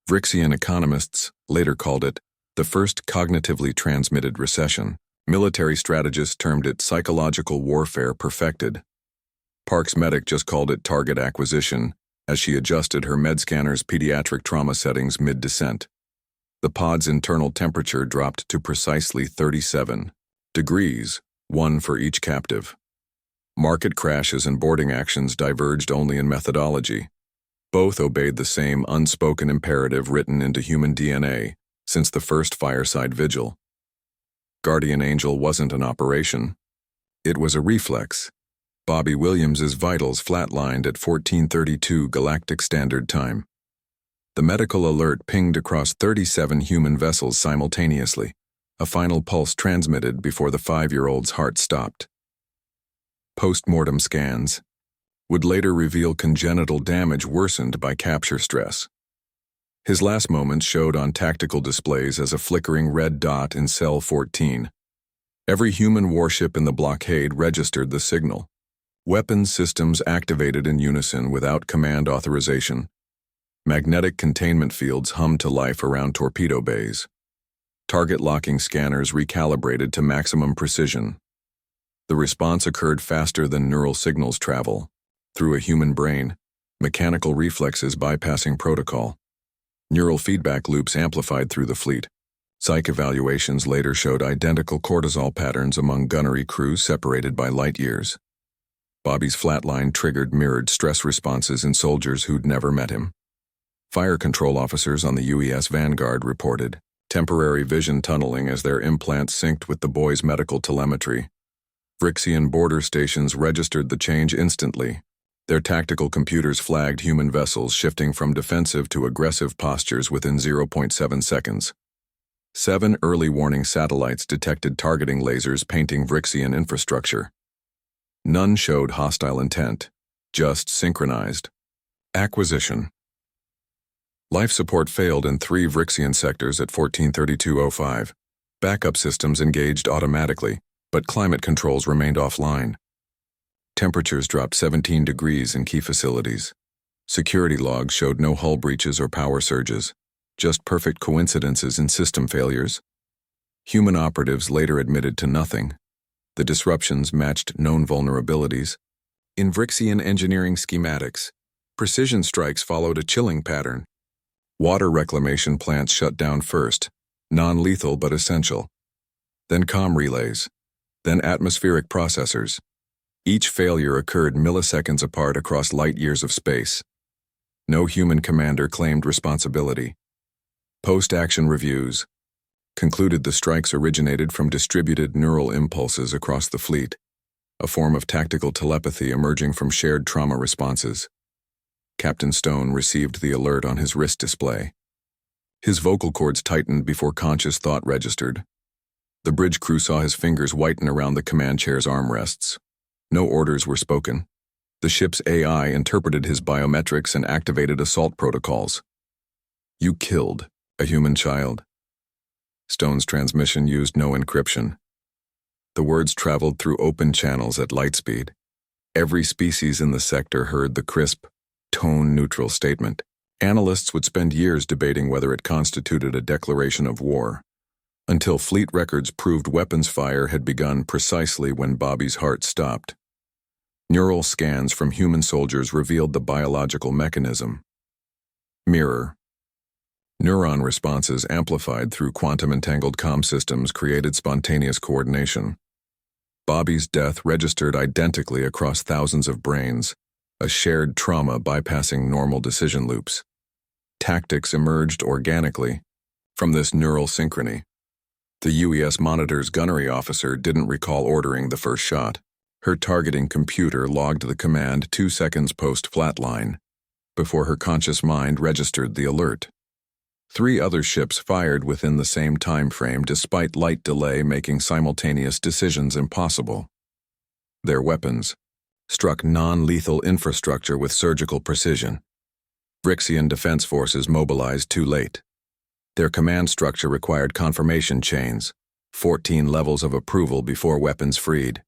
Vrixian economists later called it the first cognitively transmitted recession. Military strategists termed it psychological warfare perfected. Park's medic just called it target acquisition as she adjusted her med scanner's pediatric trauma settings mid-descent. The pod's internal temperature dropped to precisely 37 degrees, one for each captive. Market crashes and boarding actions diverged only in methodology. Both obeyed the same unspoken imperative written into human DNA since the first fireside vigil. Guardian Angel wasn't an operation. It was a reflex. Bobby Williams's vitals flatlined at 14:32 Galactic Standard Time. The medical alert pinged across 37 human vessels simultaneously, a final pulse transmitted before the 5-year-old's heart stopped. Post-mortem scans would later reveal congenital damage worsened by capture stress. His last moments showed on tactical displays as a flickering red dot in Cell 14. Every human warship in the blockade registered the signal. Weapons systems activated in unison without command authorization. Magnetic containment fields hummed to life around torpedo bays. Target locking scanners recalibrated to maximum precision. The response occurred faster than neural signals travel, through a human brain, mechanical reflexes bypassing protocol. Neural feedback loops amplified through the fleet. Psych evaluations later showed identical cortisol patterns among gunnery crews separated by light years. Bobby's flatline triggered mirrored stress responses in soldiers who'd never met him. Fire control officers on the UES Vanguard reported temporary vision tunneling as their implants synced with the boy's medical telemetry. Vrixian border stations registered the change instantly. Their tactical computers flagged human vessels shifting from defensive to aggressive postures within 0.7 seconds. 7 early warning satellites detected targeting lasers painting Vrixian infrastructure. None showed hostile intent, just synchronized. Acquisition. Life support failed in 3 Vrixian sectors at 1432:05. Backup systems engaged automatically, but climate controls remained offline. Temperatures dropped 17 degrees in key facilities. Security logs showed no hull breaches or power surges, just perfect coincidences in system failures. Human operatives later admitted to nothing. The disruptions matched known vulnerabilities. In Vrixian engineering schematics, precision strikes followed a chilling pattern. Water reclamation plants shut down first, non-lethal but essential. Then comm relays, then atmospheric processors. Each failure occurred milliseconds apart across light years of space. No human commander claimed responsibility. Post-action reviews concluded the strikes originated from distributed neural impulses across the fleet, a form of tactical telepathy emerging from shared trauma responses. Captain Stone received the alert on his wrist display. His vocal cords tightened before conscious thought registered. The bridge crew saw his fingers whiten around the command chair's armrests. No orders were spoken. The ship's AI interpreted his biometrics and activated assault protocols. "You killed a human child." Stone's transmission used no encryption. The words traveled through open channels at light speed. Every species in the sector heard the crisp, tone-neutral statement. Analysts would spend years debating whether it constituted a declaration of war, until fleet records proved weapons fire had begun precisely when Bobby's heart stopped. Neural scans from human soldiers revealed the biological mechanism. Mirror. Neuron responses amplified through quantum-entangled comm systems created spontaneous coordination. Bobby's death registered identically across thousands of brains, a shared trauma bypassing normal decision loops. Tactics emerged organically from this neural synchrony. The UES Monitor's gunnery officer didn't recall ordering the first shot. Her targeting computer logged the command 2 seconds post-flatline, before her conscious mind registered the alert. 3 other ships fired within the same time frame despite light delay making simultaneous decisions impossible. Their weapons struck non-lethal infrastructure with surgical precision. Vrixian defense forces mobilized too late. Their command structure required confirmation chains, 14 levels of approval before weapons freed.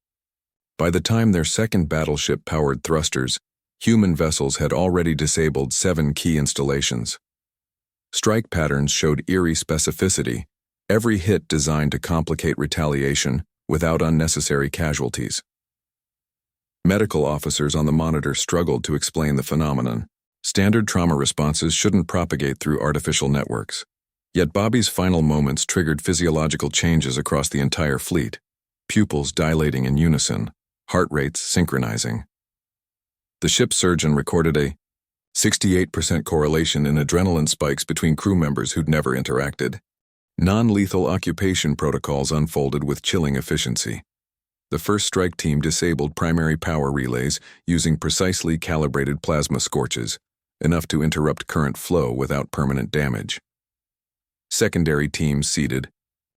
By the time their second battleship-powered thrusters, human vessels had already disabled 7 key installations. Strike patterns showed eerie specificity, every hit designed to complicate retaliation without unnecessary casualties. Medical officers on the Monitor struggled to explain the phenomenon. Standard trauma responses shouldn't propagate through artificial networks. Yet Bobby's final moments triggered physiological changes across the entire fleet, pupils dilating in unison, heart rates synchronizing. The ship's surgeon recorded a 68% correlation in adrenaline spikes between crew members who'd never interacted. Non-lethal occupation protocols unfolded with chilling efficiency. The first strike team disabled primary power relays using precisely calibrated plasma scorches, enough to interrupt current flow without permanent damage. Secondary teams seeded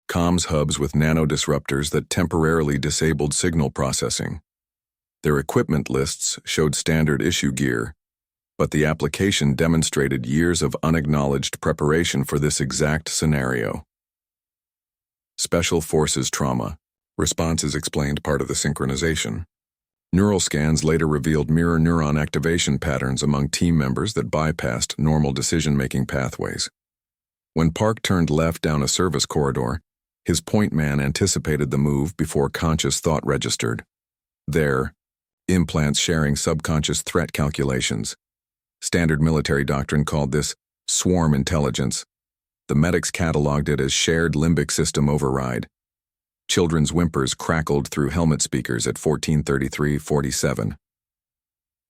comms hubs with nano-disruptors that temporarily disabled signal processing. Their equipment lists showed standard issue gear, but the application demonstrated years of unacknowledged preparation for this exact scenario. Special Forces trauma. Responses explained part of the synchronization. Neural scans later revealed mirror neuron activation patterns among team members that bypassed normal decision-making pathways. When Park turned left down a service corridor, his point man anticipated the move before conscious thought registered. There, implants sharing subconscious threat calculations. Standard military doctrine called this swarm intelligence. The medics cataloged it as shared limbic system override. Children's whimpers crackled through helmet speakers at 14:33:47.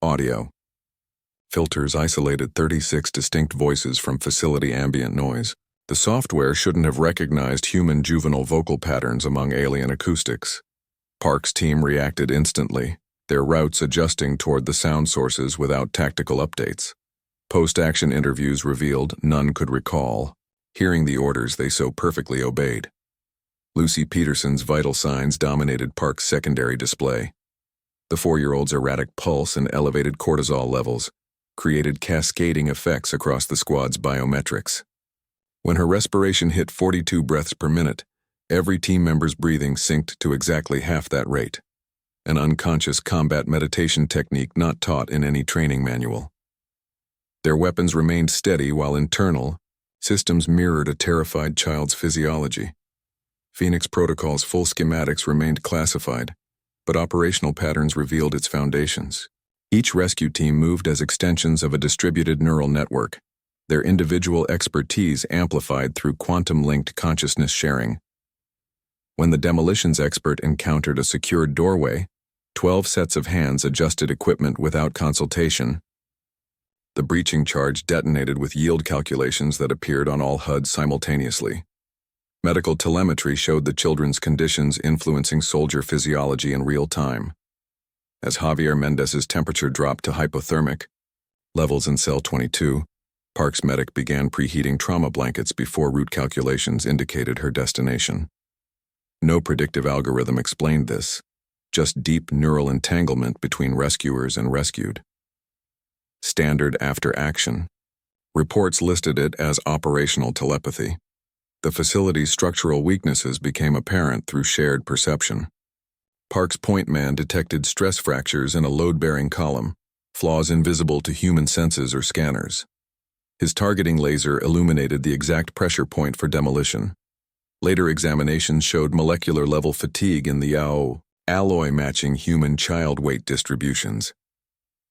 Audio. Filters isolated 36 distinct voices from facility ambient noise. The software shouldn't have recognized human juvenile vocal patterns among alien acoustics. Park's team reacted instantly, their routes adjusting toward the sound sources without tactical updates. Post-action interviews revealed none could recall, hearing the orders they so perfectly obeyed. Lucy Peterson's vital signs dominated Park's secondary display. The 4-year-old's erratic pulse and elevated cortisol levels created cascading effects across the squad's biometrics. When her respiration hit 42 breaths per minute, every team member's breathing synced to exactly half that rate, an unconscious combat meditation technique not taught in any training manual. Their weapons remained steady while internal systems mirrored a terrified child's physiology. Phoenix Protocol's full schematics remained classified, but operational patterns revealed its foundations. Each rescue team moved as extensions of a distributed neural network, their individual expertise amplified through quantum-linked consciousness sharing. When the demolitions expert encountered a secured doorway, 12 sets of hands adjusted equipment without consultation. The breaching charge detonated with yield calculations that appeared on all HUDs simultaneously. Medical telemetry showed the children's conditions influencing soldier physiology in real time. As Javier Mendez's temperature dropped to hypothermic levels in cell 22, Park's medic began preheating trauma blankets before route calculations indicated her destination. No predictive algorithm explained this, just deep neural entanglement between rescuers and rescued. Standard after action. Reports listed it as operational telepathy. The facility's structural weaknesses became apparent through shared perception. Park's point man detected stress fractures in a load-bearing column, flaws invisible to human senses or scanners. His targeting laser illuminated the exact pressure point for demolition. Later examinations showed molecular-level fatigue in the alloy matching human child weight distributions.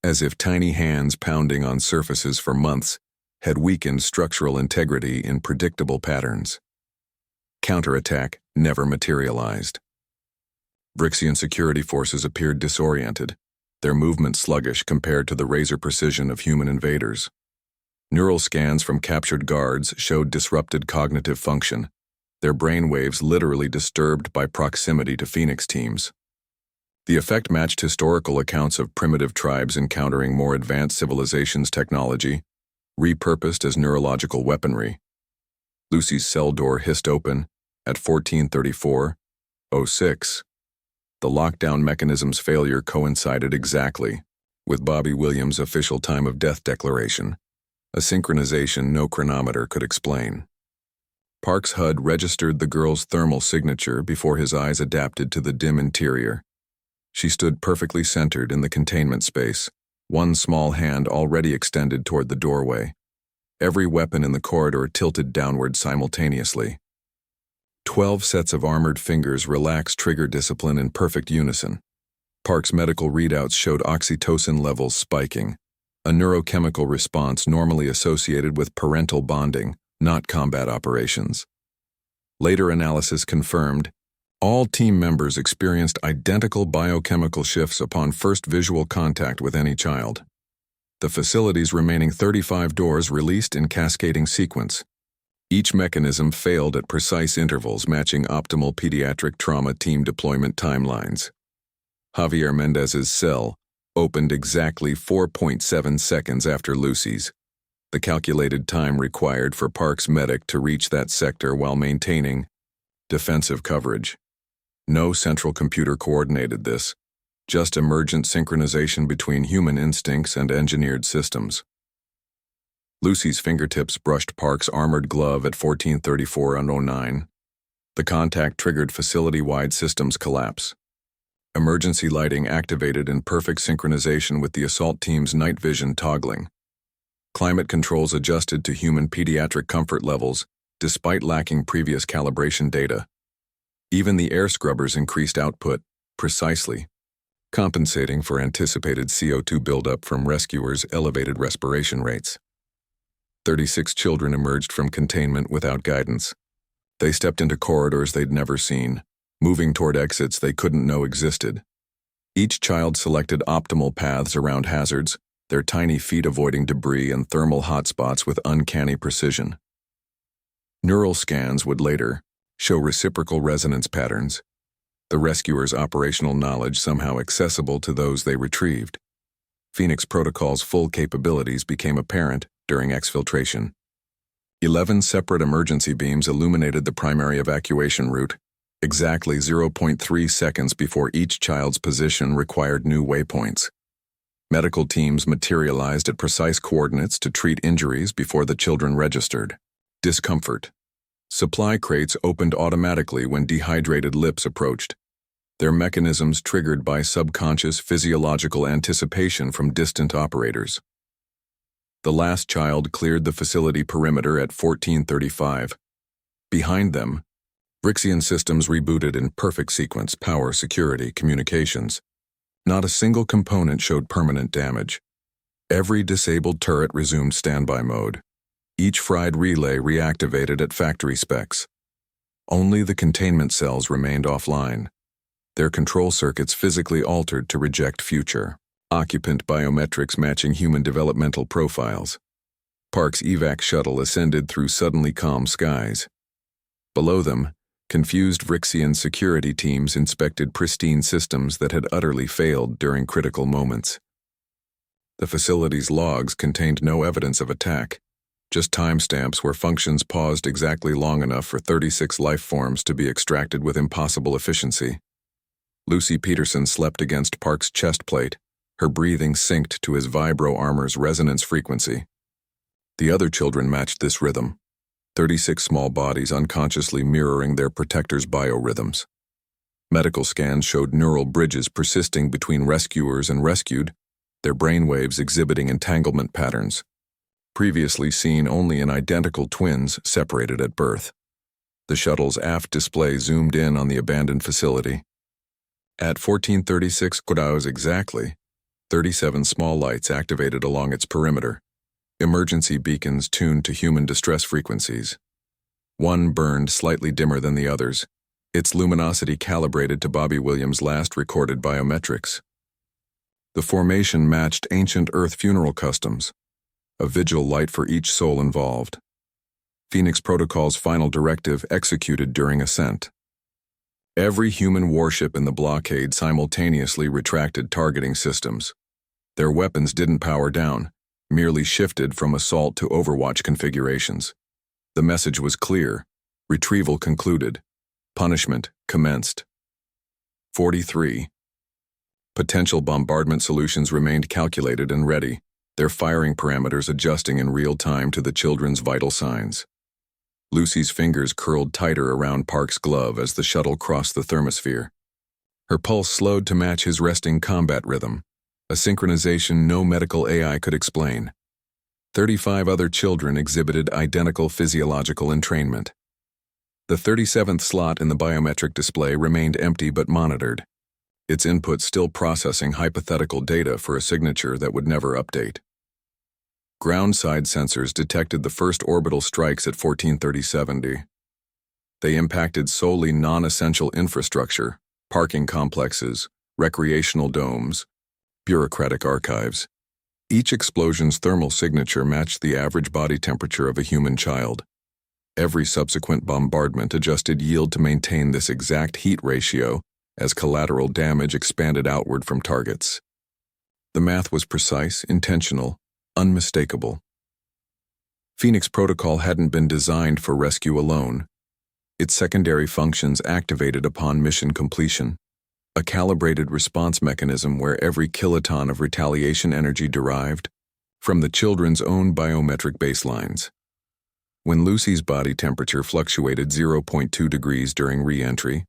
As if tiny hands pounding on surfaces for months had weakened structural integrity in predictable patterns. Counterattack never materialized. Brixian security forces appeared disoriented, their movement sluggish compared to the razor precision of human invaders. Neural scans from captured guards showed disrupted cognitive function, their brainwaves literally disturbed by proximity to Phoenix teams. The effect matched historical accounts of primitive tribes encountering more advanced civilizations' technology, repurposed as neurological weaponry. Lucy's cell door hissed open at 14:34:06. The lockdown mechanism's failure coincided exactly with Bobby Williams' official time of death declaration, a synchronization no chronometer could explain. Park's HUD registered the girl's thermal signature before his eyes adapted to the dim interior. She stood perfectly centered in the containment space, one small hand already extended toward the doorway. Every weapon in the corridor tilted downward simultaneously. 12 sets of armored fingers relaxed trigger discipline in perfect unison. Park's medical readouts showed oxytocin levels spiking, a neurochemical response normally associated with parental bonding, not combat operations. Later analysis confirmed all team members experienced identical biochemical shifts upon first visual contact with any child. The facility's remaining 35 doors released in cascading sequence. Each mechanism failed at precise intervals matching optimal pediatric trauma team deployment timelines. Javier Mendez's cell opened exactly 4.7 seconds after Lucy's, the calculated time required for Park's medic to reach that sector while maintaining defensive coverage. No central computer coordinated this, just emergent synchronization between human instincts and engineered systems. Lucy's fingertips brushed Park's armored glove at 14:34:09. The contact triggered facility-wide systems collapse. Emergency lighting activated in perfect synchronization with the assault team's night vision toggling. Climate controls adjusted to human pediatric comfort levels, despite lacking previous calibration data. Even the air scrubbers increased output, precisely, compensating for anticipated CO2 buildup from rescuers' elevated respiration rates. 36 children emerged from containment without guidance. They stepped into corridors they'd never seen, moving toward exits they couldn't know existed. Each child selected optimal paths around hazards, their tiny feet avoiding debris and thermal hotspots with uncanny precision. Neural scans would later show reciprocal resonance patterns, the rescuers' operational knowledge somehow accessible to those they retrieved. Phoenix Protocol's full capabilities became apparent during exfiltration. 11 separate emergency beams illuminated the primary evacuation route, exactly 0.3 seconds before each child's position required new waypoints. Medical teams materialized at precise coordinates to treat injuries before the children registered. Discomfort. Supply crates opened automatically when dehydrated lips approached, their mechanisms triggered by subconscious physiological anticipation from distant operators. The last child cleared the facility perimeter at 14:35. Behind them, Brixian systems rebooted in perfect sequence: power, security, communications. Not a single component showed permanent damage. Every disabled turret resumed standby mode. Each fried relay reactivated at factory specs. Only the containment cells remained offline, their control circuits physically altered to reject future occupant biometrics matching human developmental profiles. Park's evac shuttle ascended through suddenly calm skies. Below them, confused Vrixian security teams inspected pristine systems that had utterly failed during critical moments. The facility's logs contained no evidence of attack, just timestamps where functions paused exactly long enough for 36 life forms to be extracted with impossible efficiency. Lucy Peterson slept against Park's chest plate, her breathing synced to his vibro armor's resonance frequency. The other children matched this rhythm, 36 small bodies unconsciously mirroring their protectors' biorhythms. Medical scans showed neural bridges persisting between rescuers and rescued, their brainwaves exhibiting entanglement patterns, previously seen only in identical twins separated at birth. The shuttle's aft display zoomed in on the abandoned facility. At 14:36 hours exactly, 37 small lights activated along its perimeter, emergency beacons tuned to human distress frequencies. One burned slightly dimmer than the others, its luminosity calibrated to Bobby Williams' last recorded biometrics. The formation matched ancient Earth funeral customs, a vigil light for each soul involved. Phoenix Protocol's final directive executed during ascent. Every human warship in the blockade simultaneously retracted targeting systems. Their weapons didn't power down, merely shifted from assault to overwatch configurations. The message was clear: retrieval concluded. Punishment commenced. 43. Potential bombardment solutions remained calculated and ready, their firing parameters adjusting in real time to the children's vital signs. Lucy's fingers curled tighter around Park's glove as the shuttle crossed the thermosphere. Her pulse slowed to match his resting combat rhythm, a synchronization no medical AI could explain. 35 other children exhibited identical physiological entrainment. The 37th slot in the biometric display remained empty but monitored, its input still processing hypothetical data for a signature that would never update. Ground-side sensors detected the first orbital strikes at 14:30. They impacted solely non-essential infrastructure, parking complexes, recreational domes, bureaucratic archives. Each explosion's thermal signature matched the average body temperature of a human child. Every subsequent bombardment adjusted yield to maintain this exact heat ratio as collateral damage expanded outward from targets. The math was precise, intentional, unmistakable. Phoenix Protocol hadn't been designed for rescue alone. its secondary functions activated upon mission completion, a calibrated response mechanism where every kiloton of retaliation energy derived from the children's own biometric baselines. When Lucy's body temperature fluctuated 0.2 degrees during re-entry,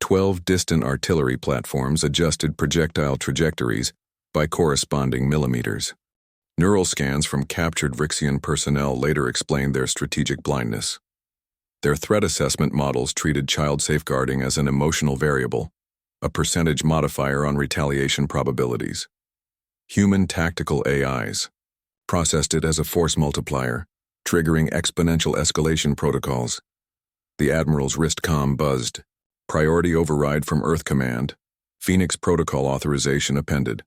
12 distant artillery platforms adjusted projectile trajectories by corresponding millimeters. Neural scans from captured Vrixian personnel later explained their strategic blindness. Their threat assessment models treated child safeguarding as an emotional variable, a percentage modifier on retaliation probabilities. Human tactical AIs processed it as a force multiplier, triggering exponential escalation protocols. The Admiral's wrist comm buzzed. Priority override from Earth Command. Phoenix protocol authorization appended.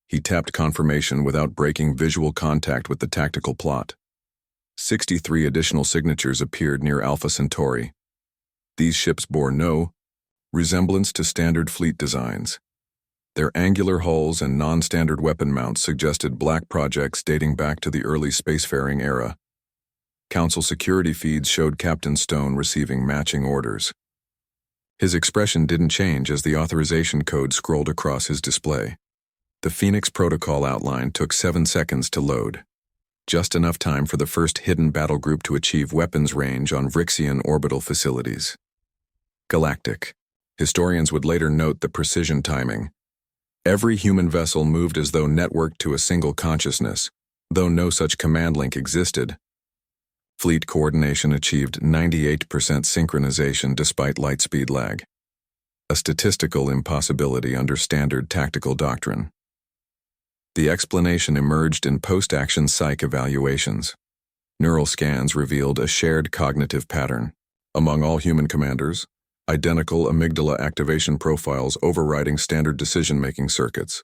He tapped confirmation without breaking visual contact with the tactical plot. 63 additional signatures appeared near Alpha Centauri. These ships bore no resemblance to standard fleet designs. Their angular hulls and non-standard weapon mounts suggested black projects dating back to the early spacefaring era. Council security feeds showed Captain Stone receiving matching orders. His expression didn't change as the authorization code scrolled across his display. The Phoenix protocol outline took 7 seconds to load. Just enough time for the first hidden battle group to achieve weapons range on Vrixian orbital facilities. Galactic. Historians would later note the precision timing. Every human vessel moved as though networked to a single consciousness, though no such command link existed. Fleet coordination achieved 98% synchronization despite lightspeed lag. A statistical impossibility under standard tactical doctrine. The explanation emerged in post-action psych evaluations. Neural scans revealed a shared cognitive pattern. Among all human commanders, identical amygdala activation profiles overriding standard decision-making circuits.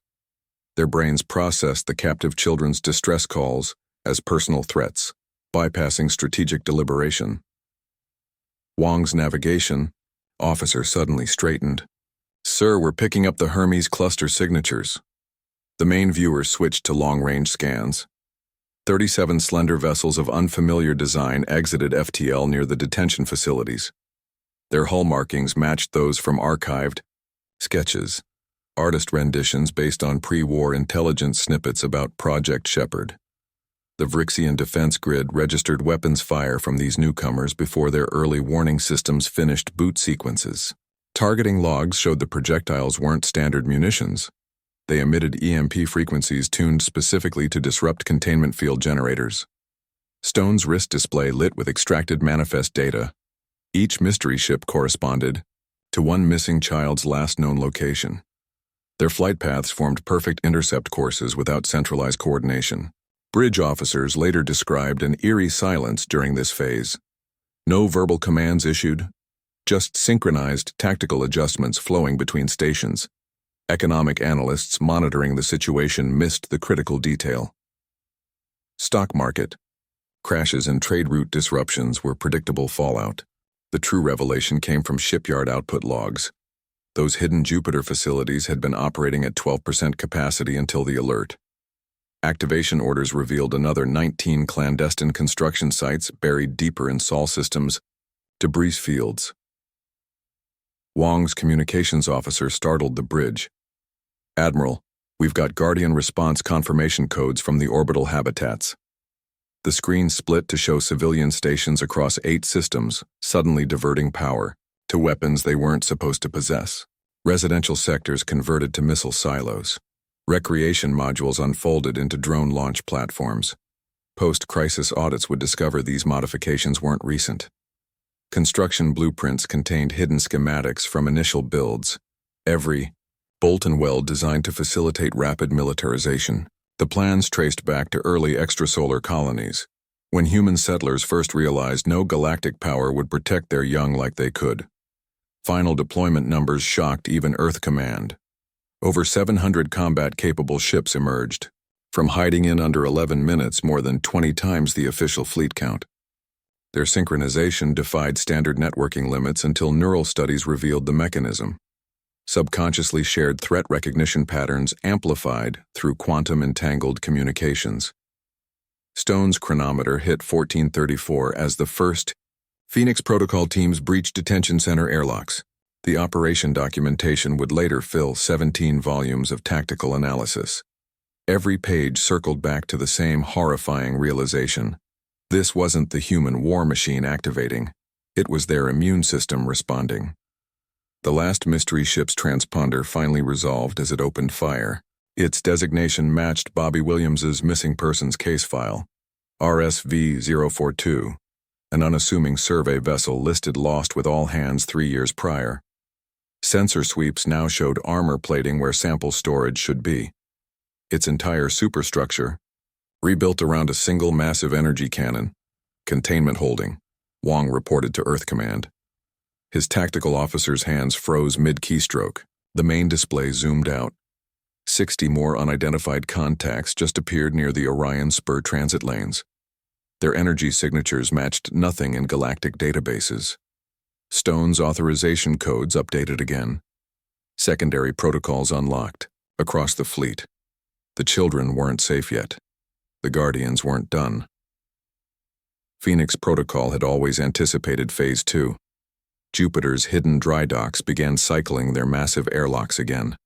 Their brains processed the captive children's distress calls as personal threats, bypassing strategic deliberation. Wong's navigation officer suddenly straightened. "Sir, we're picking up the Hermes cluster signatures." The main viewer switched to long-range scans. 37 slender vessels of unfamiliar design exited FTL near the detention facilities. Their hull markings matched those from archived sketches, artist renditions based on pre-war intelligence snippets about Project Shepherd. The Vrixian defense grid registered weapons fire from these newcomers before their early warning systems finished boot sequences. Targeting logs showed the projectiles weren't standard munitions. They emitted EMP frequencies tuned specifically to disrupt containment field generators. Stone's wrist display lit with extracted manifest data. Each mystery ship corresponded to one missing child's last known location. Their flight paths formed perfect intercept courses without centralized coordination. Bridge officers later described an eerie silence during this phase. No verbal commands issued, just synchronized tactical adjustments flowing between stations. Economic analysts monitoring the situation missed the critical detail. Stock market. Crashes and trade route disruptions were predictable fallout. The true revelation came from shipyard output logs. Those hidden Jupiter facilities had been operating at 12% capacity until the alert. Activation orders revealed another 19 clandestine construction sites buried deeper in Sol systems, debris fields. Wong's communications officer startled the bridge. "Admiral, we've got Guardian response confirmation codes from the orbital habitats." The screen split to show civilian stations across 8 systems, suddenly diverting power to weapons they weren't supposed to possess. Residential sectors converted to missile silos. Recreation modules unfolded into drone launch platforms. Post-crisis audits would discover these modifications weren't recent. Construction blueprints contained hidden schematics from initial builds, every bolt and weld designed to facilitate rapid militarization. The plans traced back to early extrasolar colonies, when human settlers first realized no galactic power would protect their young like they could. Final deployment numbers shocked even Earth Command. Over 700 combat-capable ships emerged, from hiding in under 11 minutes more than 20 times the official fleet count. Their synchronization defied standard networking limits until neural studies revealed the mechanism. Subconsciously shared threat recognition patterns amplified through quantum-entangled communications. Stone's chronometer hit 1434 as the first Phoenix Protocol teams breached detention center airlocks. The operation documentation would later fill 17 volumes of tactical analysis. Every page circled back to the same horrifying realization. This wasn't the human war machine activating. It was their immune system responding. The last mystery ship's transponder finally resolved as it opened fire. Its designation matched Bobby Williams's missing persons case file, RSV-042, an unassuming survey vessel listed lost with all hands 3 years prior. Sensor sweeps now showed armor plating where sample storage should be. Its entire superstructure, rebuilt around a single massive energy cannon, containment holding, Wong reported to Earth Command. His tactical officer's hands froze mid-keystroke. The main display zoomed out. 60 more unidentified contacts just appeared near the Orion Spur transit lanes. Their energy signatures matched nothing in galactic databases. Stone's authorization codes updated again. Secondary protocols unlocked, across the fleet. The children weren't safe yet. The Guardians weren't done. Phoenix Protocol had always anticipated Phase 2. Jupiter's hidden dry docks began cycling their massive airlocks again.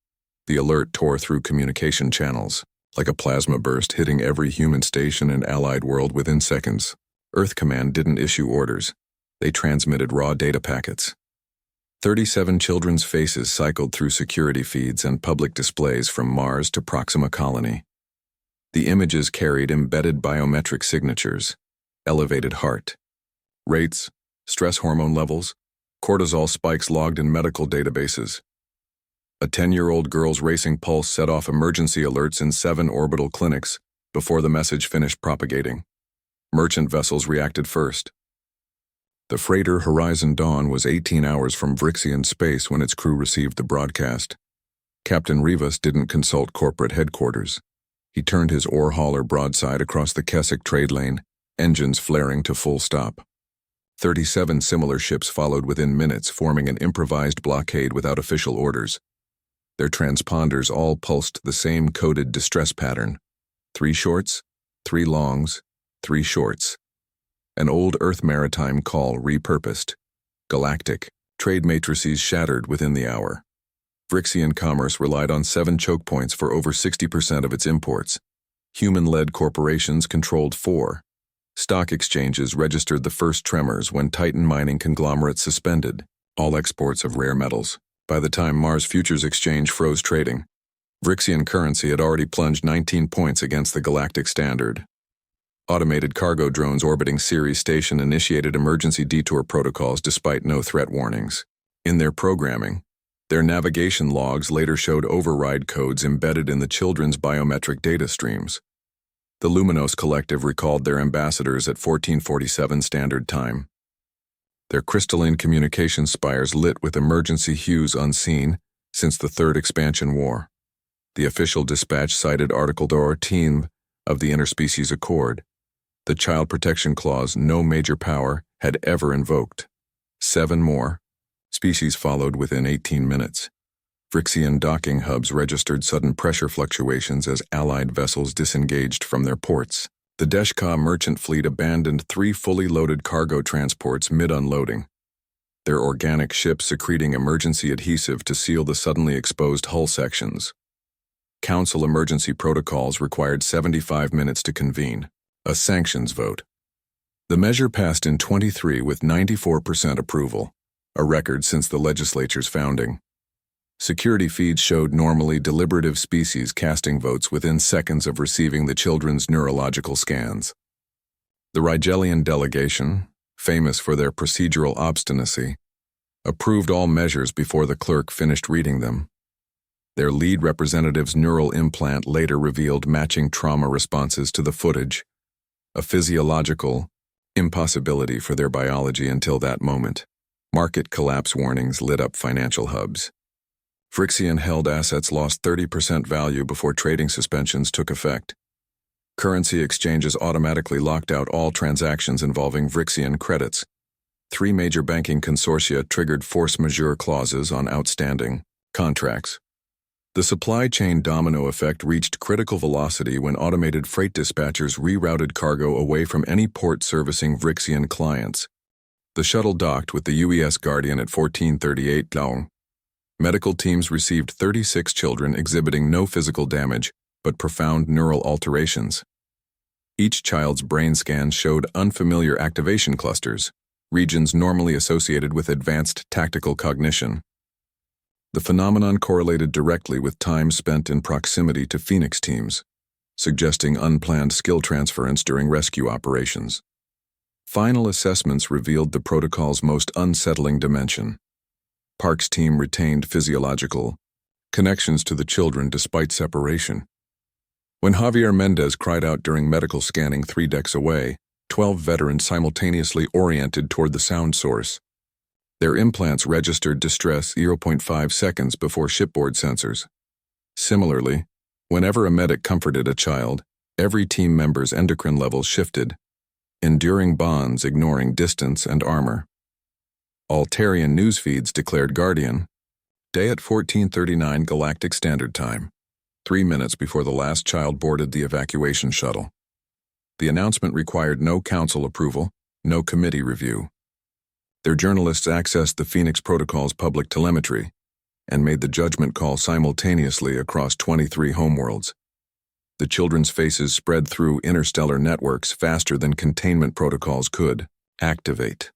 The alert tore through communication channels, like a plasma burst hitting every human station and allied world within seconds. Earth Command didn't issue orders. They transmitted raw data packets. 37 children's faces cycled through security feeds and public displays from Mars to Proxima Colony. The images carried embedded biometric signatures, elevated heart rates, stress hormone levels, cortisol spikes logged in medical databases. A 10-year-old girl's racing pulse set off emergency alerts in 7 orbital clinics before the message finished propagating. Merchant vessels reacted first. The freighter Horizon Dawn was 18 hours from Vrixian space when its crew received the broadcast. Captain Rivas didn't consult corporate headquarters. He turned his ore hauler broadside across the Keswick trade lane, engines flaring to full stop. 37 similar ships followed within minutes, forming an improvised blockade without official orders. Their transponders all pulsed the same coded distress pattern. 3 shorts, 3 longs, 3 shorts. An old Earth maritime call repurposed. Galactic. Trade matrices shattered within the hour. Vrixian commerce relied on 7 choke points for over 60% of its imports. Human-led corporations controlled 4. Stock exchanges registered the first tremors when Titan mining conglomerates suspended all exports of rare metals. By the time Mars Futures Exchange froze trading, Vrixian currency had already plunged 19 points against the galactic standard. Automated cargo drones orbiting Ceres Station initiated emergency detour protocols despite no threat warnings. In their programming, their navigation logs later showed override codes embedded in the children's biometric data streams. The Luminos Collective recalled their ambassadors at 1447 Standard Time. Their crystalline communication spires lit with emergency hues unseen since the Third Expansion War. The official dispatch cited Article 14 of the Interspecies Accord, the Child Protection Clause no major power had ever invoked. 7 more species followed within 18 minutes. Vrixian docking hubs registered sudden pressure fluctuations as Allied vessels disengaged from their ports. The Deshka merchant fleet abandoned 3 fully loaded cargo transports mid-unloading, their organic ships secreting emergency adhesive to seal the suddenly exposed hull sections. Council emergency protocols required 75 minutes to convene. A sanctions vote. The measure passed in 23 with 94% approval, a record since the legislature's founding. Security feeds showed normally deliberative species casting votes within seconds of receiving the children's neurological scans. The Rigelian delegation, famous for their procedural obstinacy, approved all measures before the clerk finished reading them. Their lead representative's neural implant later revealed matching trauma responses to the footage, a physiological impossibility for their biology until that moment. Market collapse warnings lit up financial hubs. Vrixian-held assets lost 30% value before trading suspensions took effect. Currency exchanges automatically locked out all transactions involving Vrixian credits. 3 major banking consortia triggered force majeure clauses on outstanding contracts. The supply chain domino effect reached critical velocity when automated freight dispatchers rerouted cargo away from any port servicing Vrixian clients. The shuttle docked with the UES Guardian at 14:38 long. Medical teams received 36 children exhibiting no physical damage, but profound neural alterations. Each child's brain scans showed unfamiliar activation clusters, regions normally associated with advanced tactical cognition. The phenomenon correlated directly with time spent in proximity to Phoenix teams, suggesting unplanned skill transference during rescue operations. Final assessments revealed the protocol's most unsettling dimension. Park's team retained physiological connections to the children despite separation. When Javier Mendez cried out during medical scanning 3 decks away, 12 veterans simultaneously oriented toward the sound source. Their implants registered distress 0.5 seconds before shipboard sensors. Similarly, whenever a medic comforted a child, every team member's endocrine levels shifted, enduring bonds ignoring distance and armor. Altarian news feeds declared Guardian, day at 14:39 Galactic Standard Time, 3 minutes before the last child boarded the evacuation shuttle. The announcement required no council approval, no committee review. Their journalists accessed the Phoenix Protocol's public telemetry and made the judgment call simultaneously across 23 homeworlds. The children's faces spread through interstellar networks faster than containment protocols could activate.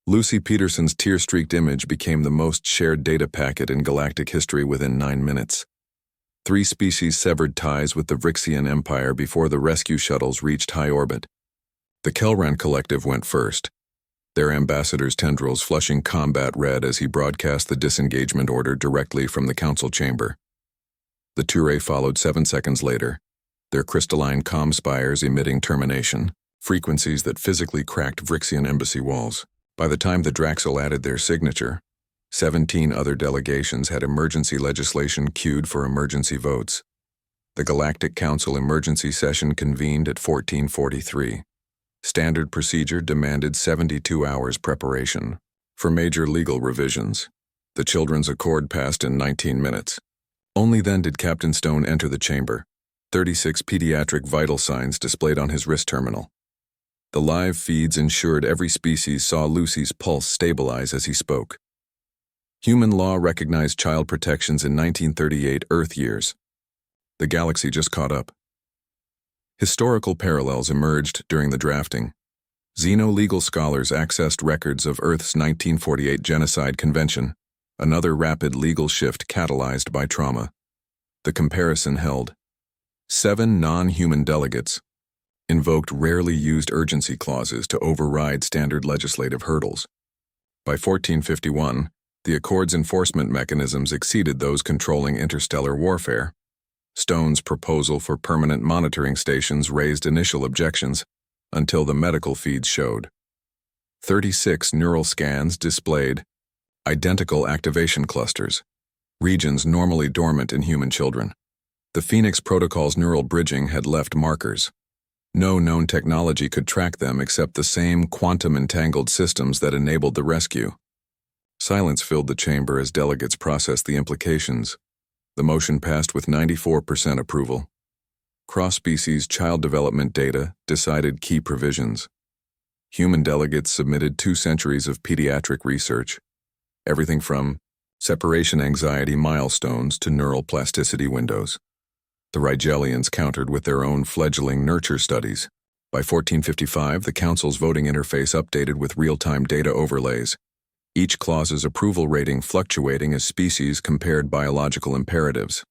Lucy Peterson's tear-streaked image became the most shared data packet in galactic history within 9 minutes. 3 species severed ties with the Vrixian Empire before the rescue shuttles reached high orbit. The Kelran Collective went first, their ambassador's tendrils flushing combat red as he broadcast the disengagement order directly from the council chamber. The Ture followed 7 seconds later, their crystalline comm spires emitting termination, frequencies that physically cracked Vrixian embassy walls. By the time the Draxel added their signature, 17 other delegations had emergency legislation queued for emergency votes. The Galactic Council emergency session convened at 14:43. Standard procedure demanded 72 hours preparation. For major legal revisions, the Children's Accord passed in 19 minutes. Only then did Captain Stone enter the chamber, 36 pediatric vital signs displayed on his wrist terminal. The live feeds ensured every species saw Lucy's pulse stabilize as he spoke. Human law recognized child protections in 1938 Earth years. The galaxy just caught up. Historical parallels emerged during the drafting. Xeno-legal scholars accessed records of Earth's 1948 Genocide Convention, another rapid legal shift catalyzed by trauma. The comparison held. 7 non-human delegates invoked rarely used urgency clauses to override standard legislative hurdles. By 1451, the Accord's enforcement mechanisms exceeded those controlling interstellar warfare. Stone's proposal for permanent monitoring stations raised initial objections until the medical feeds showed. 36 neural scans displayed identical activation clusters, regions normally dormant in human children. The Phoenix Protocol's neural bridging had left markers. No known technology could track them except the same quantum-entangled systems that enabled the rescue. Silence filled the chamber as delegates processed the implications. The motion passed with 94% approval. Cross-species child development data decided key provisions. Human delegates submitted 2 centuries of pediatric research, everything from separation anxiety milestones to neural plasticity windows. The Rigelians countered with their own fledgling nurture studies. By 1455, the Council's voting interface updated with real-time data overlays, each clause's approval rating fluctuating as species compared biological imperatives.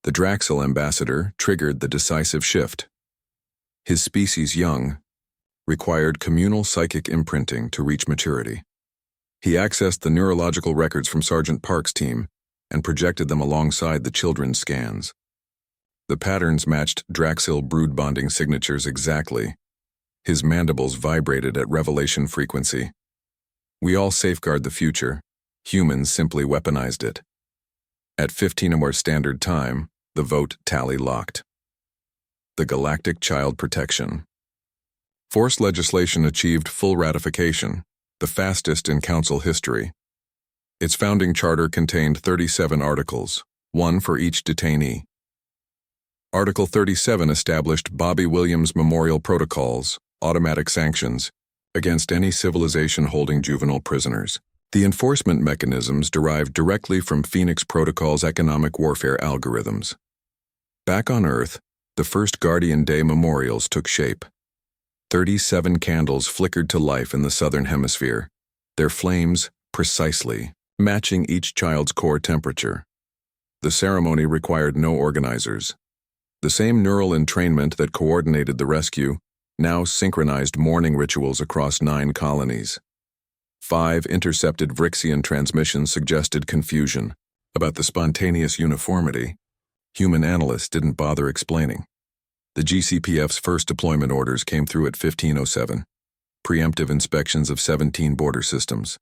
The Draxel ambassador triggered the decisive shift. His species young required communal psychic imprinting to reach maturity. He accessed the neurological records from Sergeant Park's team and projected them alongside the children's scans. The patterns matched Draxil brood bonding signatures exactly. His mandibles vibrated at revelation frequency. We all safeguard the future. Humans simply weaponized it. At 15 hour standard time, the vote tally locked. The Galactic Child Protection. Force legislation achieved full ratification, the fastest in Council history. Its founding charter contained 37 articles, 1 for each detainee. Article 37 established Bobby Williams Memorial Protocols, automatic sanctions, against any civilization holding juvenile prisoners. The enforcement mechanisms derived directly from Phoenix Protocol's economic warfare algorithms. Back on Earth, the first Guardian Day memorials took shape. 37 candles flickered to life in the southern hemisphere, their flames precisely matching each child's core temperature. The ceremony required no organizers. The same neural entrainment that coordinated the rescue now synchronized mourning rituals across 9 colonies. 5 intercepted Vrixian transmissions suggested confusion about the spontaneous uniformity. Human analysts didn't bother explaining. The GCPF's first deployment orders came through at 1507, preemptive inspections of 17 border systems.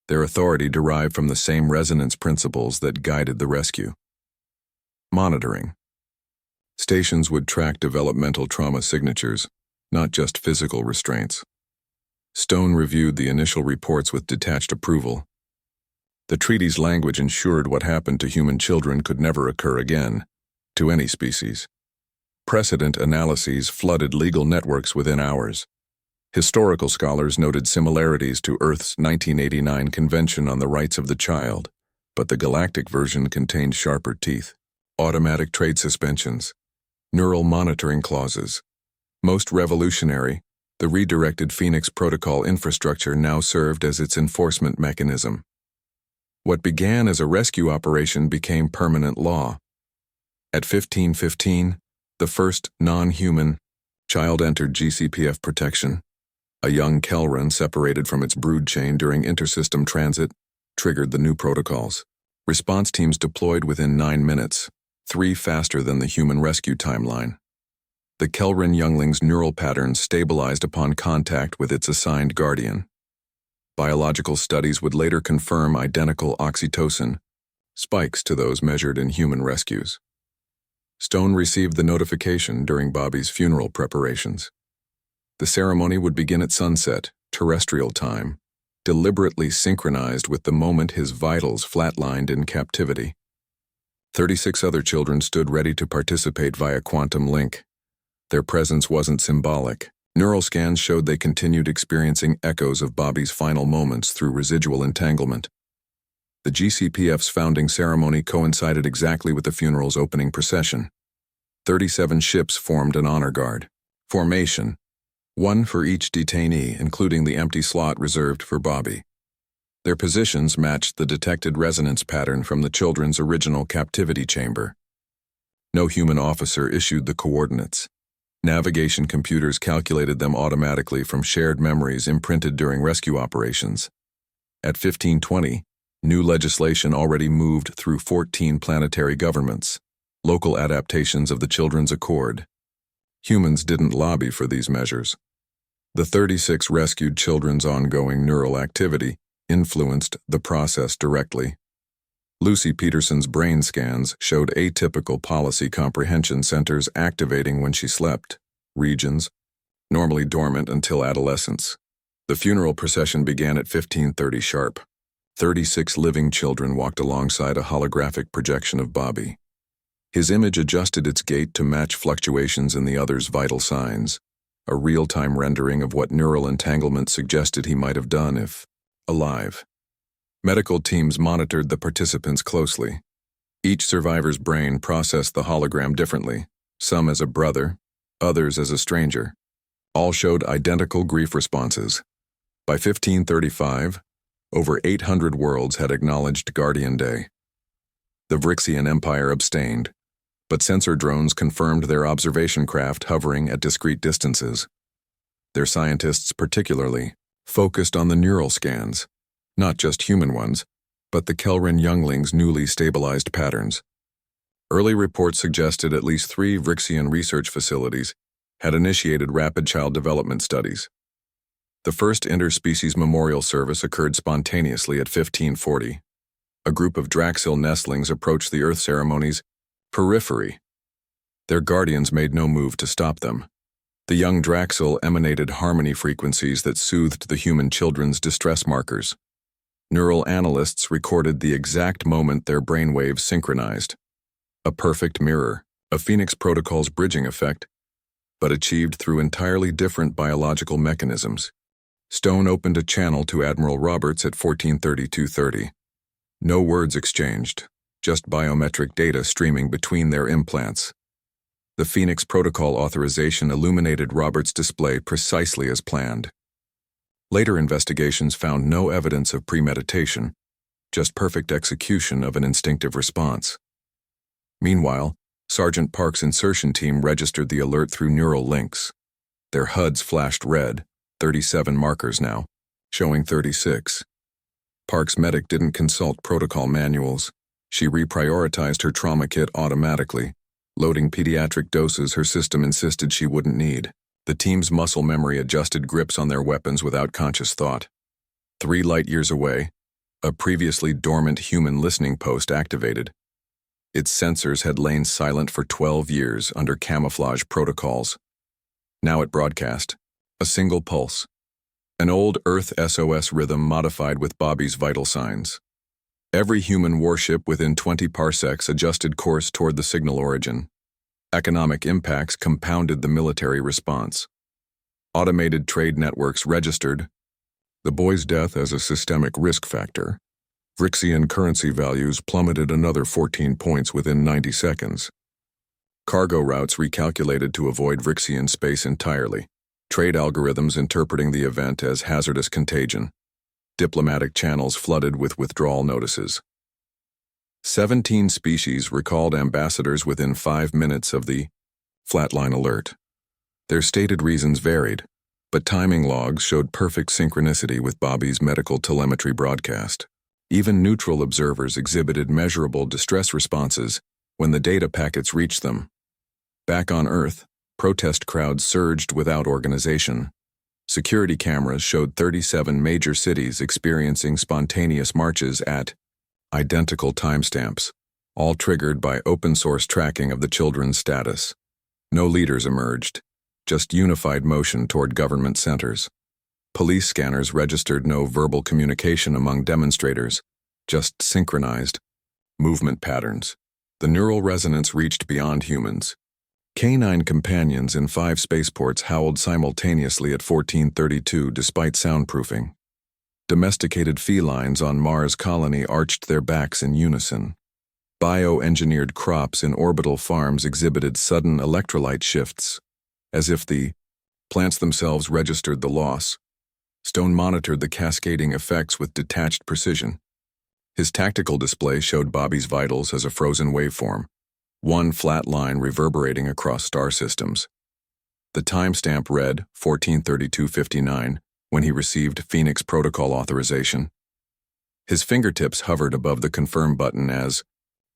Their authority derived from the same resonance principles that guided the rescue. Monitoring. Stations would track developmental trauma signatures, not just physical restraints. Stone reviewed the initial reports with detached approval. The treaty's language ensured what happened to human children could never occur again, to any species. Precedent analyses flooded legal networks within hours. Historical scholars noted similarities to Earth's 1989 Convention on the Rights of the Child, but the galactic version contained sharper teeth. Automatic trade suspensions, neural monitoring clauses. Most revolutionary, the redirected Phoenix Protocol infrastructure now served as its enforcement mechanism. What began as a rescue operation became permanent law. At 1515, the first non-human child entered GCPF protection. A young Kelran separated from its brood chain during intersystem transit triggered the new protocols. Response teams deployed within 9 minutes, 3 faster than the human rescue timeline. The Kelran youngling's neural patterns stabilized upon contact with its assigned guardian. Biological studies would later confirm identical oxytocin spikes to those measured in human rescues. Stone received the notification during Bobby's funeral preparations. The ceremony would begin at sunset, terrestrial time, deliberately synchronized with the moment his vitals flatlined in captivity. 36 other children stood ready to participate via quantum link. Their presence wasn't symbolic. Neural scans showed they continued experiencing echoes of Bobby's final moments through residual entanglement. The GCPF's founding ceremony coincided exactly with the funeral's opening procession. 37 ships formed an honor guard formation, 1 for each detainee, including the empty slot reserved for Bobby. Their positions matched the detected resonance pattern from the children's original captivity chamber. No human officer issued the coordinates. Navigation computers calculated them automatically from shared memories imprinted during rescue operations. At 1520, new legislation already moved through 14 planetary governments, local adaptations of the Children's Accord. Humans didn't lobby for these measures. The 36 rescued children's ongoing neural activity influenced the process directly. Lucy Peterson's brain scans showed atypical policy comprehension centers activating when she slept, regions normally dormant until adolescence. The funeral procession began at 15:30 sharp. 36 living children walked alongside a holographic projection of Bobby. His image adjusted its gait to match fluctuations in the other's vital signs, a real-time rendering of what neural entanglement suggested he might have done if alive. Medical teams monitored the participants closely. Each survivor's brain processed the hologram differently, some as a brother, others as a stranger. All showed identical grief responses. By 1535, over 800 worlds had acknowledged Guardian Day. The Vrixian Empire abstained, but sensor drones confirmed their observation craft hovering at discrete distances. Their scientists particularly focused on the neural scans, not just human ones, but the Kelran younglings' newly stabilized patterns. Early reports suggested at least 3 Vrixian research facilities had initiated rapid child development studies. The first interspecies memorial service occurred spontaneously at 1540. A group of Draxil nestlings approached the Earth ceremony's periphery. Their guardians made no move to stop them. The young Draxil emanated harmony frequencies that soothed the human children's distress markers. Neural analysts recorded the exact moment their brainwaves synchronized. A perfect mirror, a Phoenix Protocol's bridging effect, but achieved through entirely different biological mechanisms. Stone opened a channel to Admiral Roberts at 1432:30. No words exchanged, just biometric data streaming between their implants. The Phoenix Protocol authorization illuminated Roberts' display precisely as planned. Later investigations found no evidence of premeditation, just perfect execution of an instinctive response. Meanwhile, Sergeant Park's insertion team registered the alert through neural links. Their HUDs flashed red, 37 markers now, showing 36. Park's medic didn't consult protocol manuals. She reprioritized her trauma kit automatically, loading pediatric doses her system insisted she wouldn't need. The team's muscle memory adjusted grips on their weapons without conscious thought. 3 light-years away, a previously dormant human listening post activated. Its sensors had lain silent for 12 years under camouflage protocols. Now it broadcast, a single pulse. An old Earth SOS rhythm modified with Bobby's vital signs. Every human warship within 20 parsecs adjusted course toward the signal origin. Economic impacts compounded the military response. Automated trade networks registered the boy's death as a systemic risk factor. Vrixian currency values plummeted another 14 points within 90 seconds. Cargo routes recalculated to avoid Vrixian space entirely. Trade algorithms interpreting the event as hazardous contagion. Diplomatic channels flooded with withdrawal notices. 17 species recalled ambassadors within 5 minutes of the flatline alert. Their stated reasons varied, but timing logs showed perfect synchronicity with Bobby's medical telemetry broadcast. Even neutral observers exhibited measurable distress responses when the data packets reached them. Back on Earth, protest crowds surged without organization. Security cameras showed 37 major cities experiencing spontaneous marches at identical timestamps, all triggered by open-source tracking of the children's status. No leaders emerged, just unified motion toward government centers. Police scanners registered no verbal communication among demonstrators, just synchronized movement patterns. The neural resonance reached beyond humans. Canine companions in 5 spaceports howled simultaneously at 1432 despite soundproofing. Domesticated felines on Mars colony arched their backs in unison. Bioengineered crops in orbital farms exhibited sudden electrolyte shifts, as if the plants themselves registered the loss. Stone monitored the cascading effects with detached precision. His tactical display showed Bobby's vitals as a frozen waveform, one flat line reverberating across star systems. The timestamp read 1432:59 when he received Phoenix Protocol authorization. His fingertips hovered above the confirm button as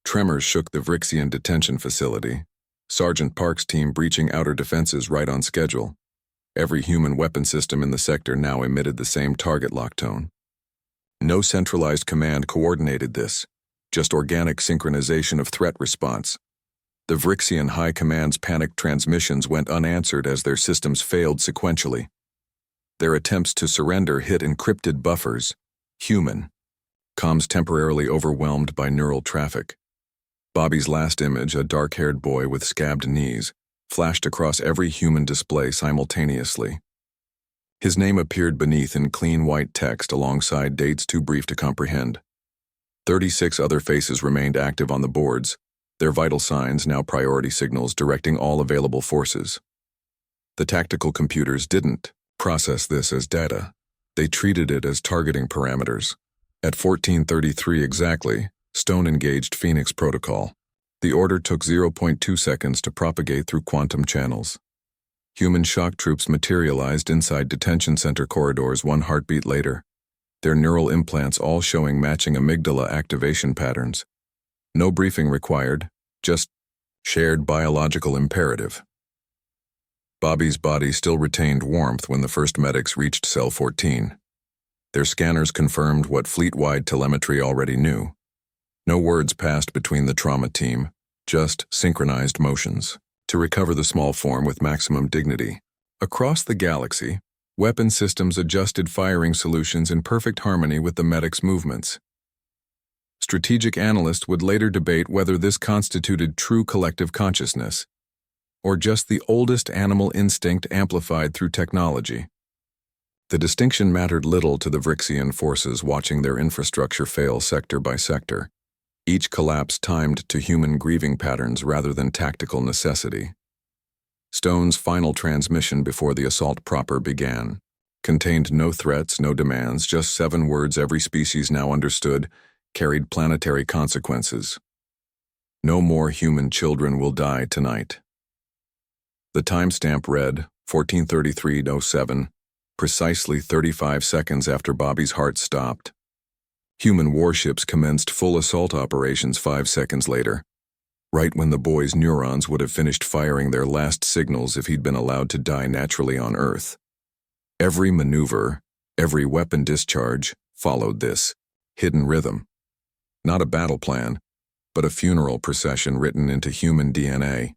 tremors shook the Vrixian detention facility. Sergeant Park's team breaching outer defenses right on schedule. Every human weapon system in the sector now emitted the same target lock tone. No centralized command coordinated this, just organic synchronization of threat response. The Vrixian High Command's panicked transmissions went unanswered as their systems failed sequentially. Their attempts to surrender hit encrypted buffers. Human. Comms temporarily overwhelmed by neural traffic. Bobby's last image, a dark-haired boy with scabbed knees, flashed across every human display simultaneously. His name appeared beneath in clean white text alongside dates too brief to comprehend. 36 other faces remained active on the boards, their vital signs now priority signals directing all available forces. The tactical computers didn't process this as data. They treated it as targeting parameters. At 1433 exactly, Stone engaged Phoenix Protocol. The order took 0.2 seconds to propagate through quantum channels. Human shock troops materialized inside detention center corridors 1 heartbeat later, their neural implants all showing matching amygdala activation patterns. No briefing required, just shared biological imperative. Bobby's body still retained warmth when the first medics reached Cell 14. Their scanners confirmed what fleet-wide telemetry already knew. No words passed between the trauma team, just synchronized motions to recover the small form with maximum dignity. Across the galaxy, weapon systems adjusted firing solutions in perfect harmony with the medics' movements. Strategic analysts would later debate whether this constituted true collective consciousness, or just the oldest animal instinct amplified through technology. The distinction mattered little to the Vrixian forces watching their infrastructure fail sector by sector, each collapse timed to human grieving patterns rather than tactical necessity. Stone's final transmission before the assault proper began contained no threats, no demands, just 7 words every species now understood carried planetary consequences. No more human children will die tonight. The timestamp read 1433:07, precisely 35 seconds after Bobby's heart stopped. Human warships commenced full assault operations 5 seconds later, right when the boy's neurons would have finished firing their last signals if he'd been allowed to die naturally on Earth. Every maneuver, every weapon discharge followed this hidden rhythm. Not a battle plan, but a funeral procession written into human DNA.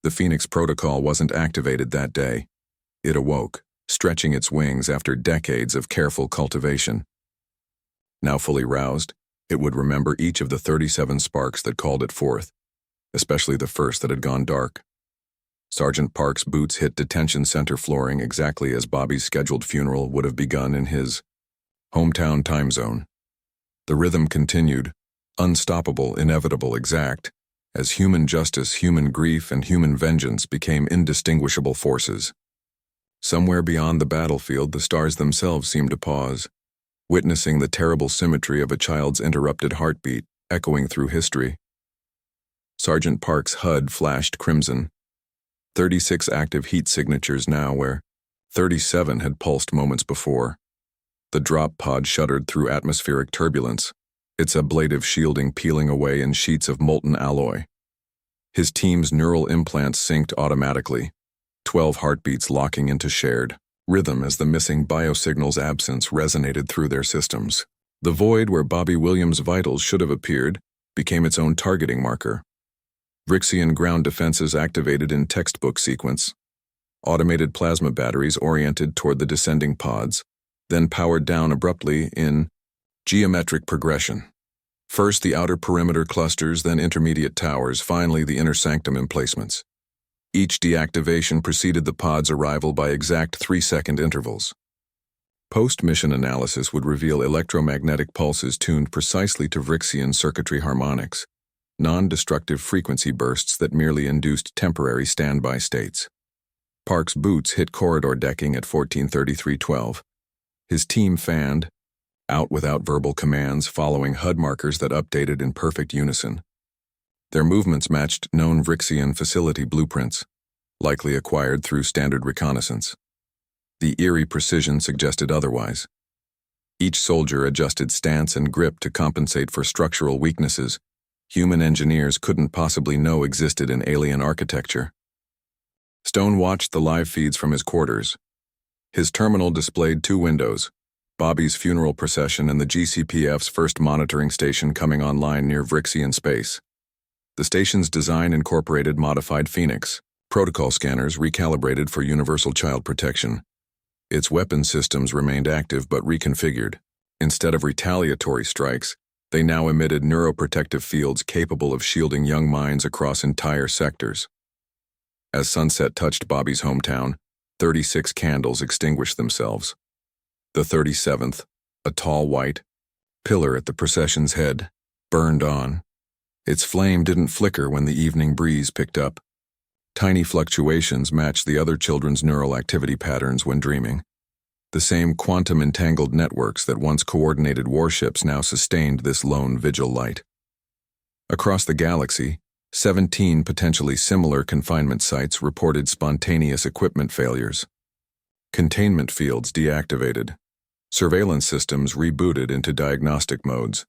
The Phoenix Protocol wasn't activated that day. It awoke, stretching its wings after decades of careful cultivation. Now fully roused, it would remember each of the 37 sparks that called it forth, especially the first that had gone dark. Sergeant Park's boots hit detention center flooring exactly as Bobby's scheduled funeral would have begun in his hometown time zone. The rhythm continued, unstoppable, inevitable, exact, as human justice, human grief, and human vengeance became indistinguishable forces. Somewhere beyond the battlefield, the stars themselves seemed to pause, witnessing the terrible symmetry of a child's interrupted heartbeat echoing through history. Sergeant Park's HUD flashed crimson. 36 active heat signatures now where 37 had pulsed moments before. The drop pod shuddered through atmospheric turbulence, its ablative shielding peeling away in sheets of molten alloy. His team's neural implants synced automatically, 12 heartbeats locking into shared rhythm as the missing biosignal's absence resonated through their systems. The void where Bobby Williams' vitals should have appeared became its own targeting marker. Vrixian ground defenses activated in textbook sequence, automated plasma batteries oriented toward the descending pods, then powered down abruptly in geometric progression. First the outer perimeter clusters, then intermediate towers, finally the inner sanctum emplacements. Each deactivation preceded the pod's arrival by exact 3-second intervals. Post-mission analysis would reveal electromagnetic pulses tuned precisely to Vrixian circuitry harmonics, non-destructive frequency bursts that merely induced temporary standby states. Park's boots hit corridor decking at 14:33:12. His team fanned, out without verbal commands, following HUD markers that updated in perfect unison. Their movements matched known Vrixian facility blueprints, likely acquired through standard reconnaissance. The eerie precision suggested otherwise. Each soldier adjusted stance and grip to compensate for structural weaknesses human engineers couldn't possibly know existed in alien architecture. Stone watched the live feeds from his quarters. His terminal displayed 2 windows, Bobby's funeral procession and the GCPF's first monitoring station coming online near Vrixian space. The station's design incorporated modified Phoenix protocol scanners recalibrated for universal child protection. Its weapon systems remained active but reconfigured. Instead of retaliatory strikes, they now emitted neuroprotective fields capable of shielding young minds across entire sectors. As sunset touched Bobby's hometown, 36 candles extinguished themselves. The 37th, a tall white pillar at the procession's head, burned on. Its flame didn't flicker when the evening breeze picked up. Tiny fluctuations matched the other children's neural activity patterns when dreaming. The same quantum-entangled networks that once coordinated warships now sustained this lone vigil light. Across the galaxy, 17 potentially similar confinement sites reported spontaneous equipment failures. Containment fields deactivated. Surveillance systems rebooted into diagnostic modes.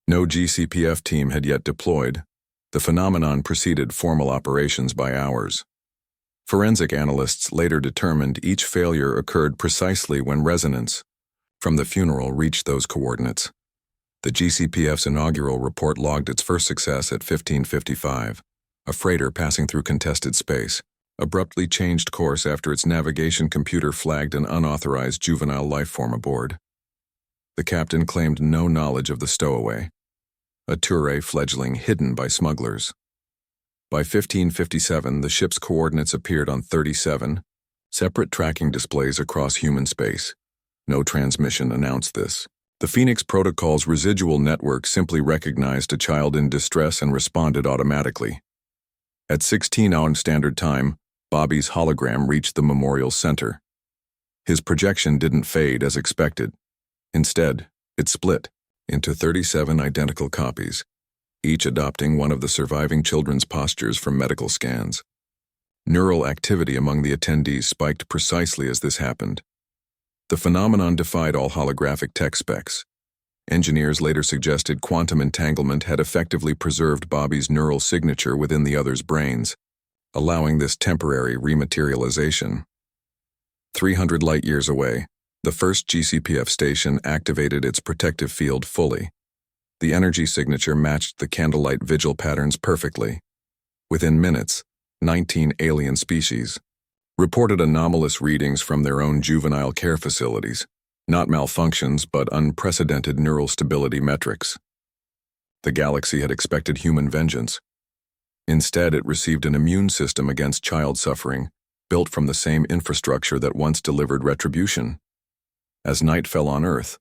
No GCPF team had yet deployed. The phenomenon preceded formal operations by hours. Forensic analysts later determined each failure occurred precisely when resonance from the funeral reached those coordinates. The GCPF's inaugural report logged its first success at 15:55. A freighter passing through contested space abruptly changed course after its navigation computer flagged an unauthorized juvenile lifeform aboard. The captain claimed no knowledge of the stowaway, a Ture fledgling hidden by smugglers. By 15:57, the ship's coordinates appeared on 37, Separate tracking displays across human space. No transmission announced this. The Phoenix Protocol's residual network simply recognized a child in distress and responded automatically. At 16 on Standard Time, Bobby's hologram reached the memorial center. His projection didn't fade as expected. Instead, it split into 37 identical copies, each adopting one of the surviving children's postures from medical scans. Neural activity among the attendees spiked precisely as this happened. The phenomenon defied all holographic tech specs. Engineers later suggested quantum entanglement had effectively preserved Bobby's neural signature within the other's brains, allowing this temporary rematerialization. 300 light-years away, the first GCPF station activated its protective field fully. The energy signature matched the candlelight vigil patterns perfectly. Within minutes, 19 alien species reported anomalous readings from their own juvenile care facilities, not malfunctions but unprecedented neural stability metrics. The galaxy had expected human vengeance. Instead, it received an immune system against child suffering, built from the same infrastructure that once delivered retribution. As night fell on Earth,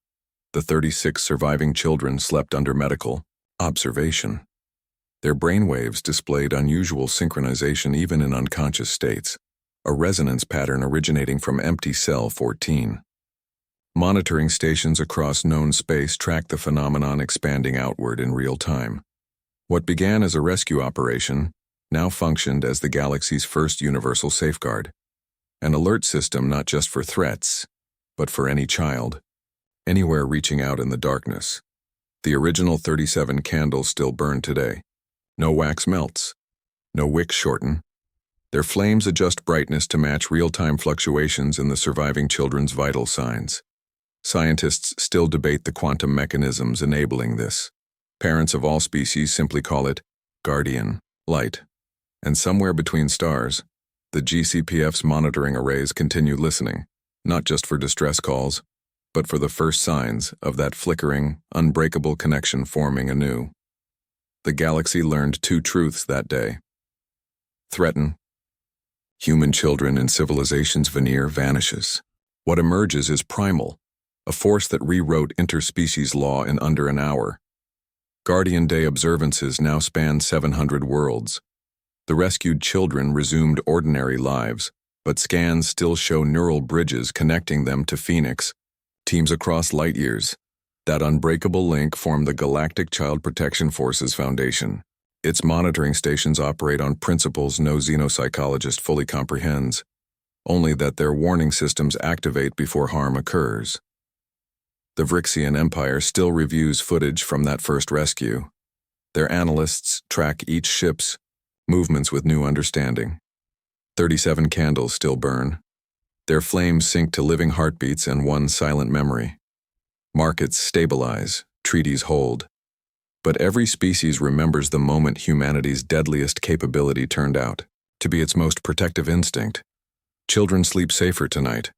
the 36 surviving children slept under medical observation. Their brainwaves displayed unusual synchronization even in unconscious states, a resonance pattern originating from empty cell 14. Monitoring stations across known space tracked the phenomenon expanding outward in real time. What began as a rescue operation now functioned as the galaxy's first universal safeguard, an alert system not just for threats, but for any child, anywhere reaching out in the darkness. The original 37 candles still burn today. No wax melts, no wicks shorten. Their flames adjust brightness to match real-time fluctuations in the surviving children's vital signs. Scientists still debate the quantum mechanisms enabling this. Parents of all species simply call it guardian light. And somewhere between stars, the GCPF's monitoring arrays continue listening, not just for distress calls, but for the first signs of that flickering, unbreakable connection forming anew. The galaxy learned two truths that day. Threaten. Human children in civilization's veneer vanishes. What emerges is primal, a force that rewrote interspecies law in under an hour. Guardian Day observances now span 700 worlds. The rescued children resumed ordinary lives, but scans still show neural bridges connecting them to Phoenix, teams across light years. That unbreakable link formed the Galactic Child Protection Forces Foundation. Its monitoring stations operate on principles no xenopsychologist fully comprehends, only that their warning systems activate before harm occurs. The Vrixian Empire still reviews footage from that first rescue. Their analysts track each ship's movements with new understanding. 37 candles still burn. Their flames sink to living heartbeats and one silent memory. Markets stabilize, treaties hold. But every species remembers the moment humanity's deadliest capability turned out to be its most protective instinct. Children sleep safer tonight.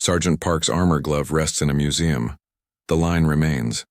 Sergeant Park's armor glove rests in a museum. The line remains.